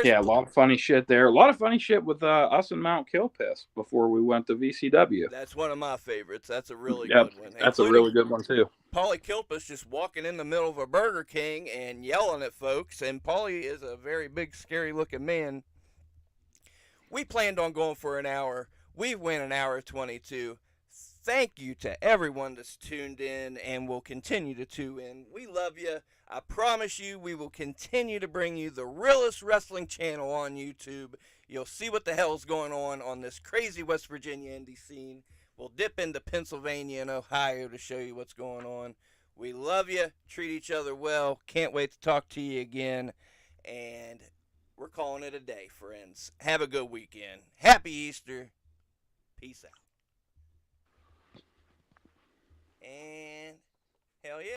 Yeah, a lot of funny shit there. A lot of funny shit with us and Mount Killpiss before we went to VCW. That's one of my favorites. That's a really Yep, good one. that's a really good one too. Paulie Kilpis just walking in the middle of a Burger King and yelling at folks, and Paulie is a very big, scary-looking man. We planned on going for an hour. We went an hour 22. Thank you to everyone that's tuned in and will continue to tune in. We love you. I promise you we will continue to bring you the realest wrestling channel on YouTube. You'll see what the hell's going on this crazy West Virginia indie scene. We'll dip into Pennsylvania and Ohio to show you what's going on. We love you. Treat each other well. Can't wait to talk to you again. And we're calling it a day, friends. Have a good weekend. Happy Easter. Peace out. And hell yeah.